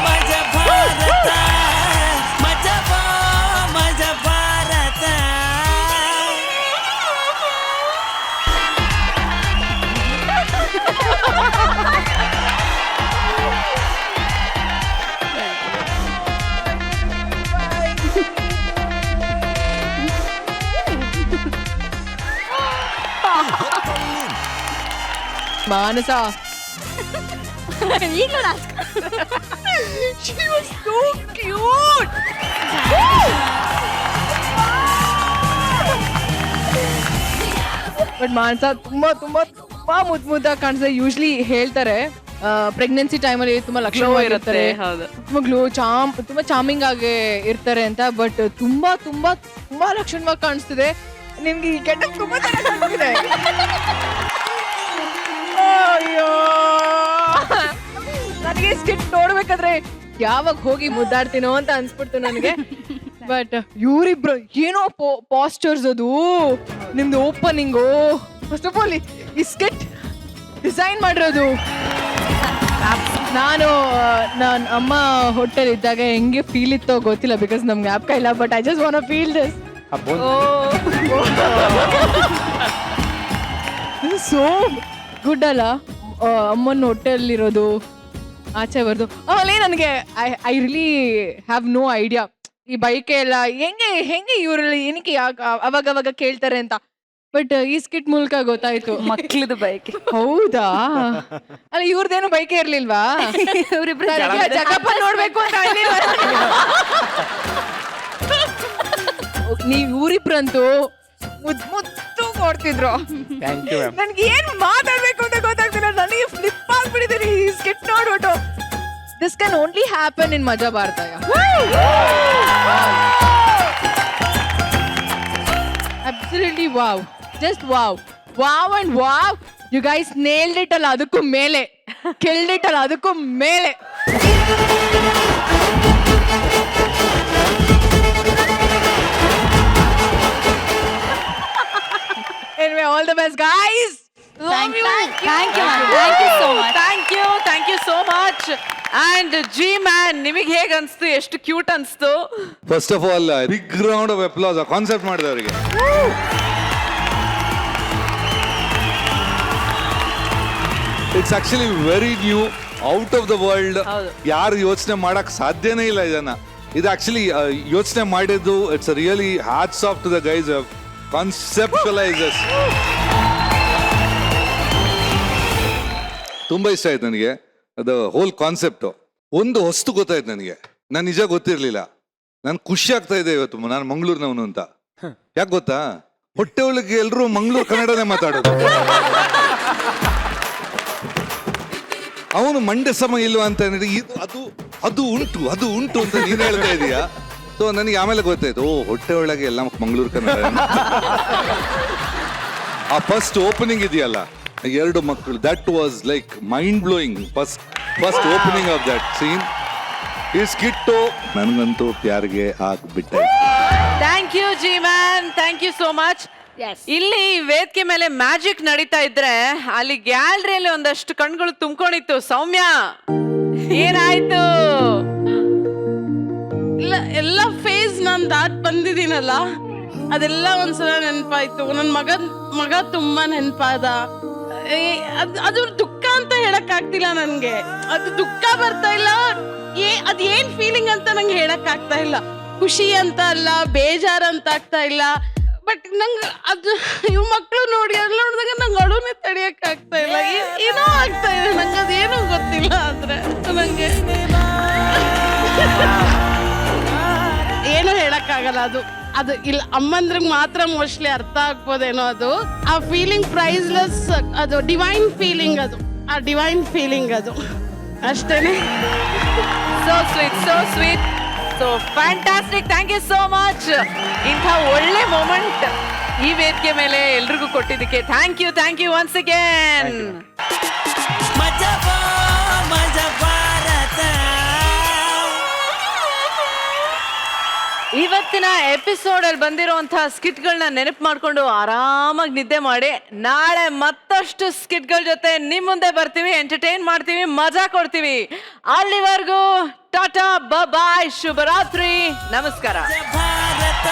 ಮಜಾ ಭಾರತ, ಮಜಾ ಮಜಾ ಭಾರತ. ಮಾನಸ ಈಗಲೂ She was so cute. But Manasa ತುಂಬಾ ತುಂಬಾ ತುಂಬಾ ಮುದ್ದಾಗಿ ಕಾಣಿಸ್ತದೆ. ಯೂಶ್ಲಿ ಹೇಳ್ತಾರೆ ಪ್ರೆಗ್ನೆನ್ಸಿ ಟೈಮಲ್ಲಿ ತುಂಬಾ ಲಕ್ಷಣವಾಗಿರ್ತಾರೆ, ತುಂಬಾ ತುಂಬಾ ಚಾಮಿಂಗ್ ಆಗಿ ಇರ್ತಾರೆ ಅಂತ. ಬಟ್ ತುಂಬಾ ತುಂಬಾ ತುಂಬಾ ಲಕ್ಷಣವಾಗಿ ಕಾಣಿಸ್ತಿದೆ. ನಿಮ್ಗೆ ಈ ಗೆಟಪ್ ತುಂಬಾ ಚೆನ್ನಾಗಿ ಕಾಣಿಸ್ತಿದೆ. ಅಯ್ಯೋ ನನಗೆ ಸ್ಕಿಟ್ ನೋಡ್ಬೇಕಾದ್ರೆ ಯಾವಾಗ ಹೋಗಿ ಮುದ್ದಾಡ್ತೀನೋ ಅಂತ ಅನ್ಸ್ಬಿಡ್ತು ನನಗೆ. ಬಟ್ ಇವರಿಬ್ರು ಏನೋ ಪಾಸ್ಚರ್ಸ್, ಅದು ನಿಮ್ದು ಓಪನಿಂಗು. ಫಸ್ಟ್ ಆಫ್ ಆಲ್ ಈ ಸ್ಕಿಟ್ ಡಿಸೈನ್ ಮಾಡಿರೋದು ನಾನು ನನ್ನ ಅಮ್ಮ ಹೋಟೆಲ್ ಇದ್ದಾಗ ಹೆಂಗೆ ಫೀಲ್ ಇತ್ತೋ ಗೊತ್ತಿಲ್ಲ, ಬಿಕಾಸ್ ನಮ್ಗೆ ಜ್ಞಾಪಕ ಇಲ್ಲ. But I just want to feel this. So good ಅಲ್ಲ ಅಮ್ಮನ ಹೋಟೆಲ್ ಇರೋದು, ಆಚೆ ಬರ್ದು. ಆಮೇಲೆ ನನಗೆ I really have no idea ಈ ಬೈಕ್ ಎಲ್ಲ ಹೆಂಗೆ ಇವರಲ್ಲಿ ಏನಕ್ಕೆ ಅವಾಗ ಕೇಳ್ತಾರೆ ಅಂತ. ಬಟ್ ಈ ಸ್ಕಿಟ್ ಮೂಲಕ ಗೊತ್ತಾಯ್ತು ಮಕ್ಳದ ಬೈಕ್. ಹೌದಾ? ಅಲ್ಲ ಇವ್ರದ್ದೇನು ಬೈಕೇ ಇರ್ಲಿಲ್ವಾ? ಜಗಪ್ಪ ನೋಡ್ಬೇಕು ಅಂತ ನೀವ್ ಇವ್ರಿಬ್ರಂತೂ ಮುದ್ದು ಕೊಡ್ತಿದ್ರು. ನನ್ಗೆ ಏನ್ ಮಾತಾಡ್ಬೇಕು ಅಂತ ಗೊತ್ತಾಗ್ತಿಲ್ಲ. ನನಗೆ ಫ್ಲಿಪ್ ಆಗ್ಬಿಟ್ಟಿದ್ದೀನಿ ಈ ಸ್ಕಿಟ್ ನೋಡ್ಬಿಟ್ಟು. This can only happen in ಮಜಾ Bharat. Absolutely wow. Just wow. Wow and wow. You guys nailed it ಅಲ್ಲ ಅದಕ್ಕೂ ಮೇಲೆ. Killed it ಅಲ್ಲ ಅದಕ್ಕೂ ಮೇಲೆ. Anyway, all the best guys. Love you. Thank you so much. Thank you so much. And G man, ನಿಮಗೆ ಹೇಗೆ ಅನ್ಸ್ತು? ಎಷ್ಟು ಕ್ಯೂಟ್ ಅನ್ಸ್ತು? First of all big round of applause concept ಮಾಡಿದವರಿಗೆ. It's actually very new, out of the world. ಯಾರು ಯೋಚನೆ ಮಾಡಕ್ ಸಾಧ್ಯನೇ ಇಲ್ಲ ಇದನ್ನ. ಇದು ಆಕ್ಚುಲಿ ಯೋಚನೆ ಮಾಡಿದ್ದು it's really hats off to the guys conceptualisers. ತುಂಬಾ ಇಷ್ಟ ಆಯ್ತು ನನಗೆ ಅದು ಹೋಲ್ ಕಾನ್ಸೆಪ್ಟು. ಒಂದು ಹೊಸ್ತು ಗೊತ್ತಾಯ್ತು ನನಗೆ, ನಾನು ನಿಜ ಗೊತ್ತಿರಲಿಲ್ಲ. ನನ್ ಖುಷಿ ಆಗ್ತಾ ಇದೆ ಇವತ್ತು ನಾನು ಮಂಗಳೂರಿನವನು ಅಂತ. ಯಾಕೆ ಗೊತ್ತಾ? ಹೊಟ್ಟೆ ಒಳಗೆ ಎಲ್ಲರೂ ಮಂಗಳೂರು ಕನ್ನಡನೇ ಮಾತಾಡೋದು. ಅವನು ಮಂಡ್ಯ ಸಮ ಇಲ್ವಾ ಅಂತ ಅದು ಉಂಟು ಅಂತ ನೀನು ಹೇಳ್ತಾ ಇದೀಯಾ. ಸೊ ನನಗೆ ಆಮೇಲೆ ಗೊತ್ತಾಯ್ತು, ಓ ಹೊಟ್ಟೆ ಒಳಗೆ ಎಲ್ಲ ಮಂಗಳೂರು ಕನ್ನಡ. ಆ ಫಸ್ಟ್ ಓಪನಿಂಗ್ ಇದೆಯಲ್ಲ, 2 ಮಕ್ಕಳು, that was like mind blowing. First opening of that scene is Kittu ನನಗಂತೂ ಪ್ಯಾರ್ಗೆ ಆಗ್ಬಿಟ್ಟ. Thank you G man, thank you so much. ಇಲ್ಲಿ ವೇದಿಕೆ ಮೇಲೆ ಮ್ಯಾಜಿಕ್ ನಡೀತಾ ಇದ್ರೆ ಅಲ್ಲಿ ಗ್ಯಾಲರಿಯಲ್ಲಿ ಒಂದಷ್ಟು ಕಣ್ಗಳು ತುಂಬ್ಕೊಂಡಿತ್ತು. ಸೌಮ್ಯ ಏನಾಯ್ತು? ಎಲ್ಲ ಫೇಸ್ ನಾನ್ ದಾಟ್ ಬಂದಿದ್ದೀನಲ್ಲ, ಅದೆಲ್ಲ ಒಂದ್ಸಲ ನೆನಪಾಯ್ತು. ನನ್ನ ಮಗ ತುಂಬಾ ನೆನಪಾದ. ಅದು ದುಃಖ ಅಂತ ಹೇಳಕ್ ಆಗ್ತಿಲ್ಲ ನನ್ಗೆ. ಅದು ದುಃಖ ಬರ್ತಾ ಇಲ್ಲ, ಅದ್ ಏನ್ ಫೀಲಿಂಗ್ ಅಂತ ನಂಗೆ ಹೇಳಕ್ ಆಗ್ತಾ ಇಲ್ಲ. ಖುಷಿ ಅಂತ ಅಲ್ಲ, ಬೇಜಾರ್ ಅಂತ ಆಗ್ತಾ ಇಲ್ಲ. ಬಟ್ ನಂಗೆ ಅದು ಇವ್ ಮಕ್ಳು ನೋಡಿದಾಗ ನಂಗೆ ಅಳುನೇ ತಡಿಯಕ್ ಆಗ್ತಾ ಇಲ್ಲ. ಏನೋ ಆಗ್ತಾ ಇದೆ, ನಂಗೆ ಅದೇನು ಗೊತ್ತಿಲ್ಲ. ಆದ್ರೆ ನಂಗೆ ಏನು ಹೇಳಕ್ ಆಗಲ್ಲ. ಅದು ಇಲ್ಲ, ಅಮ್ಮಂದ್ರಿಗೆ ಮಾತ್ರ ಮೋಸ್ಟ್ಲಿ ಅರ್ಥ ಆಗ್ಬೋದೇನೋ. ಅದು ಆ ಫೀಲಿಂಗ್ ಪ್ರೈಸ್ಲೆಸ್, ಅದು ಡಿವೈನ್ ಫೀಲಿಂಗ್, ಅದು ಆ ಡಿವೈನ್ ಫೀಲಿಂಗ್ ಅದು ಅಷ್ಟೇನೆ. So sweet, so sweet, so fantastic. Thank you so much. ಇಂಥ ಒಳ್ಳೆ ಮೊಮೆಂಟ್ ಈ ವೇದಿಕೆ ಮೇಲೆ ಎಲ್ರಿಗೂ ಕೊಟ್ಟಿದ್ದಕ್ಕೆ ಥ್ಯಾಂಕ್ ಯು ಒನ್ಸ್ ಅಗೇನ್. ಮಜಾ ಭಾರತ. ಇವತ್ತಿನ ಎಪಿಸೋಡ್ ಅಲ್ಲಿ ಬಂದಿರುವಂತಹ ಸ್ಕಿಟ್ಗಳನ್ನ ನೆನಪು ಮಾಡ್ಕೊಂಡು ಆರಾಮಾಗಿ ನಿದ್ದೆ ಮಾಡಿ ನಾಳೆ ಮತ್ತಷ್ಟು ಸ್ಕಿಟ್ಗಳ ಜೊತೆ ನಿಮ್ ಮುಂದೆ ಬರ್ತೀವಿ, ಎಂಟರ್ಟೈನ್ ಮಾಡ್ತೀವಿ, ಮಜಾ ಕೊಡ್ತೀವಿ. ಅಲ್ಲಿವರೆಗೂ ಟಾಟಾ ಬಾಯ್, ಶುಭರಾತ್ರಿ, ನಮಸ್ಕಾರ. ಭಾರತ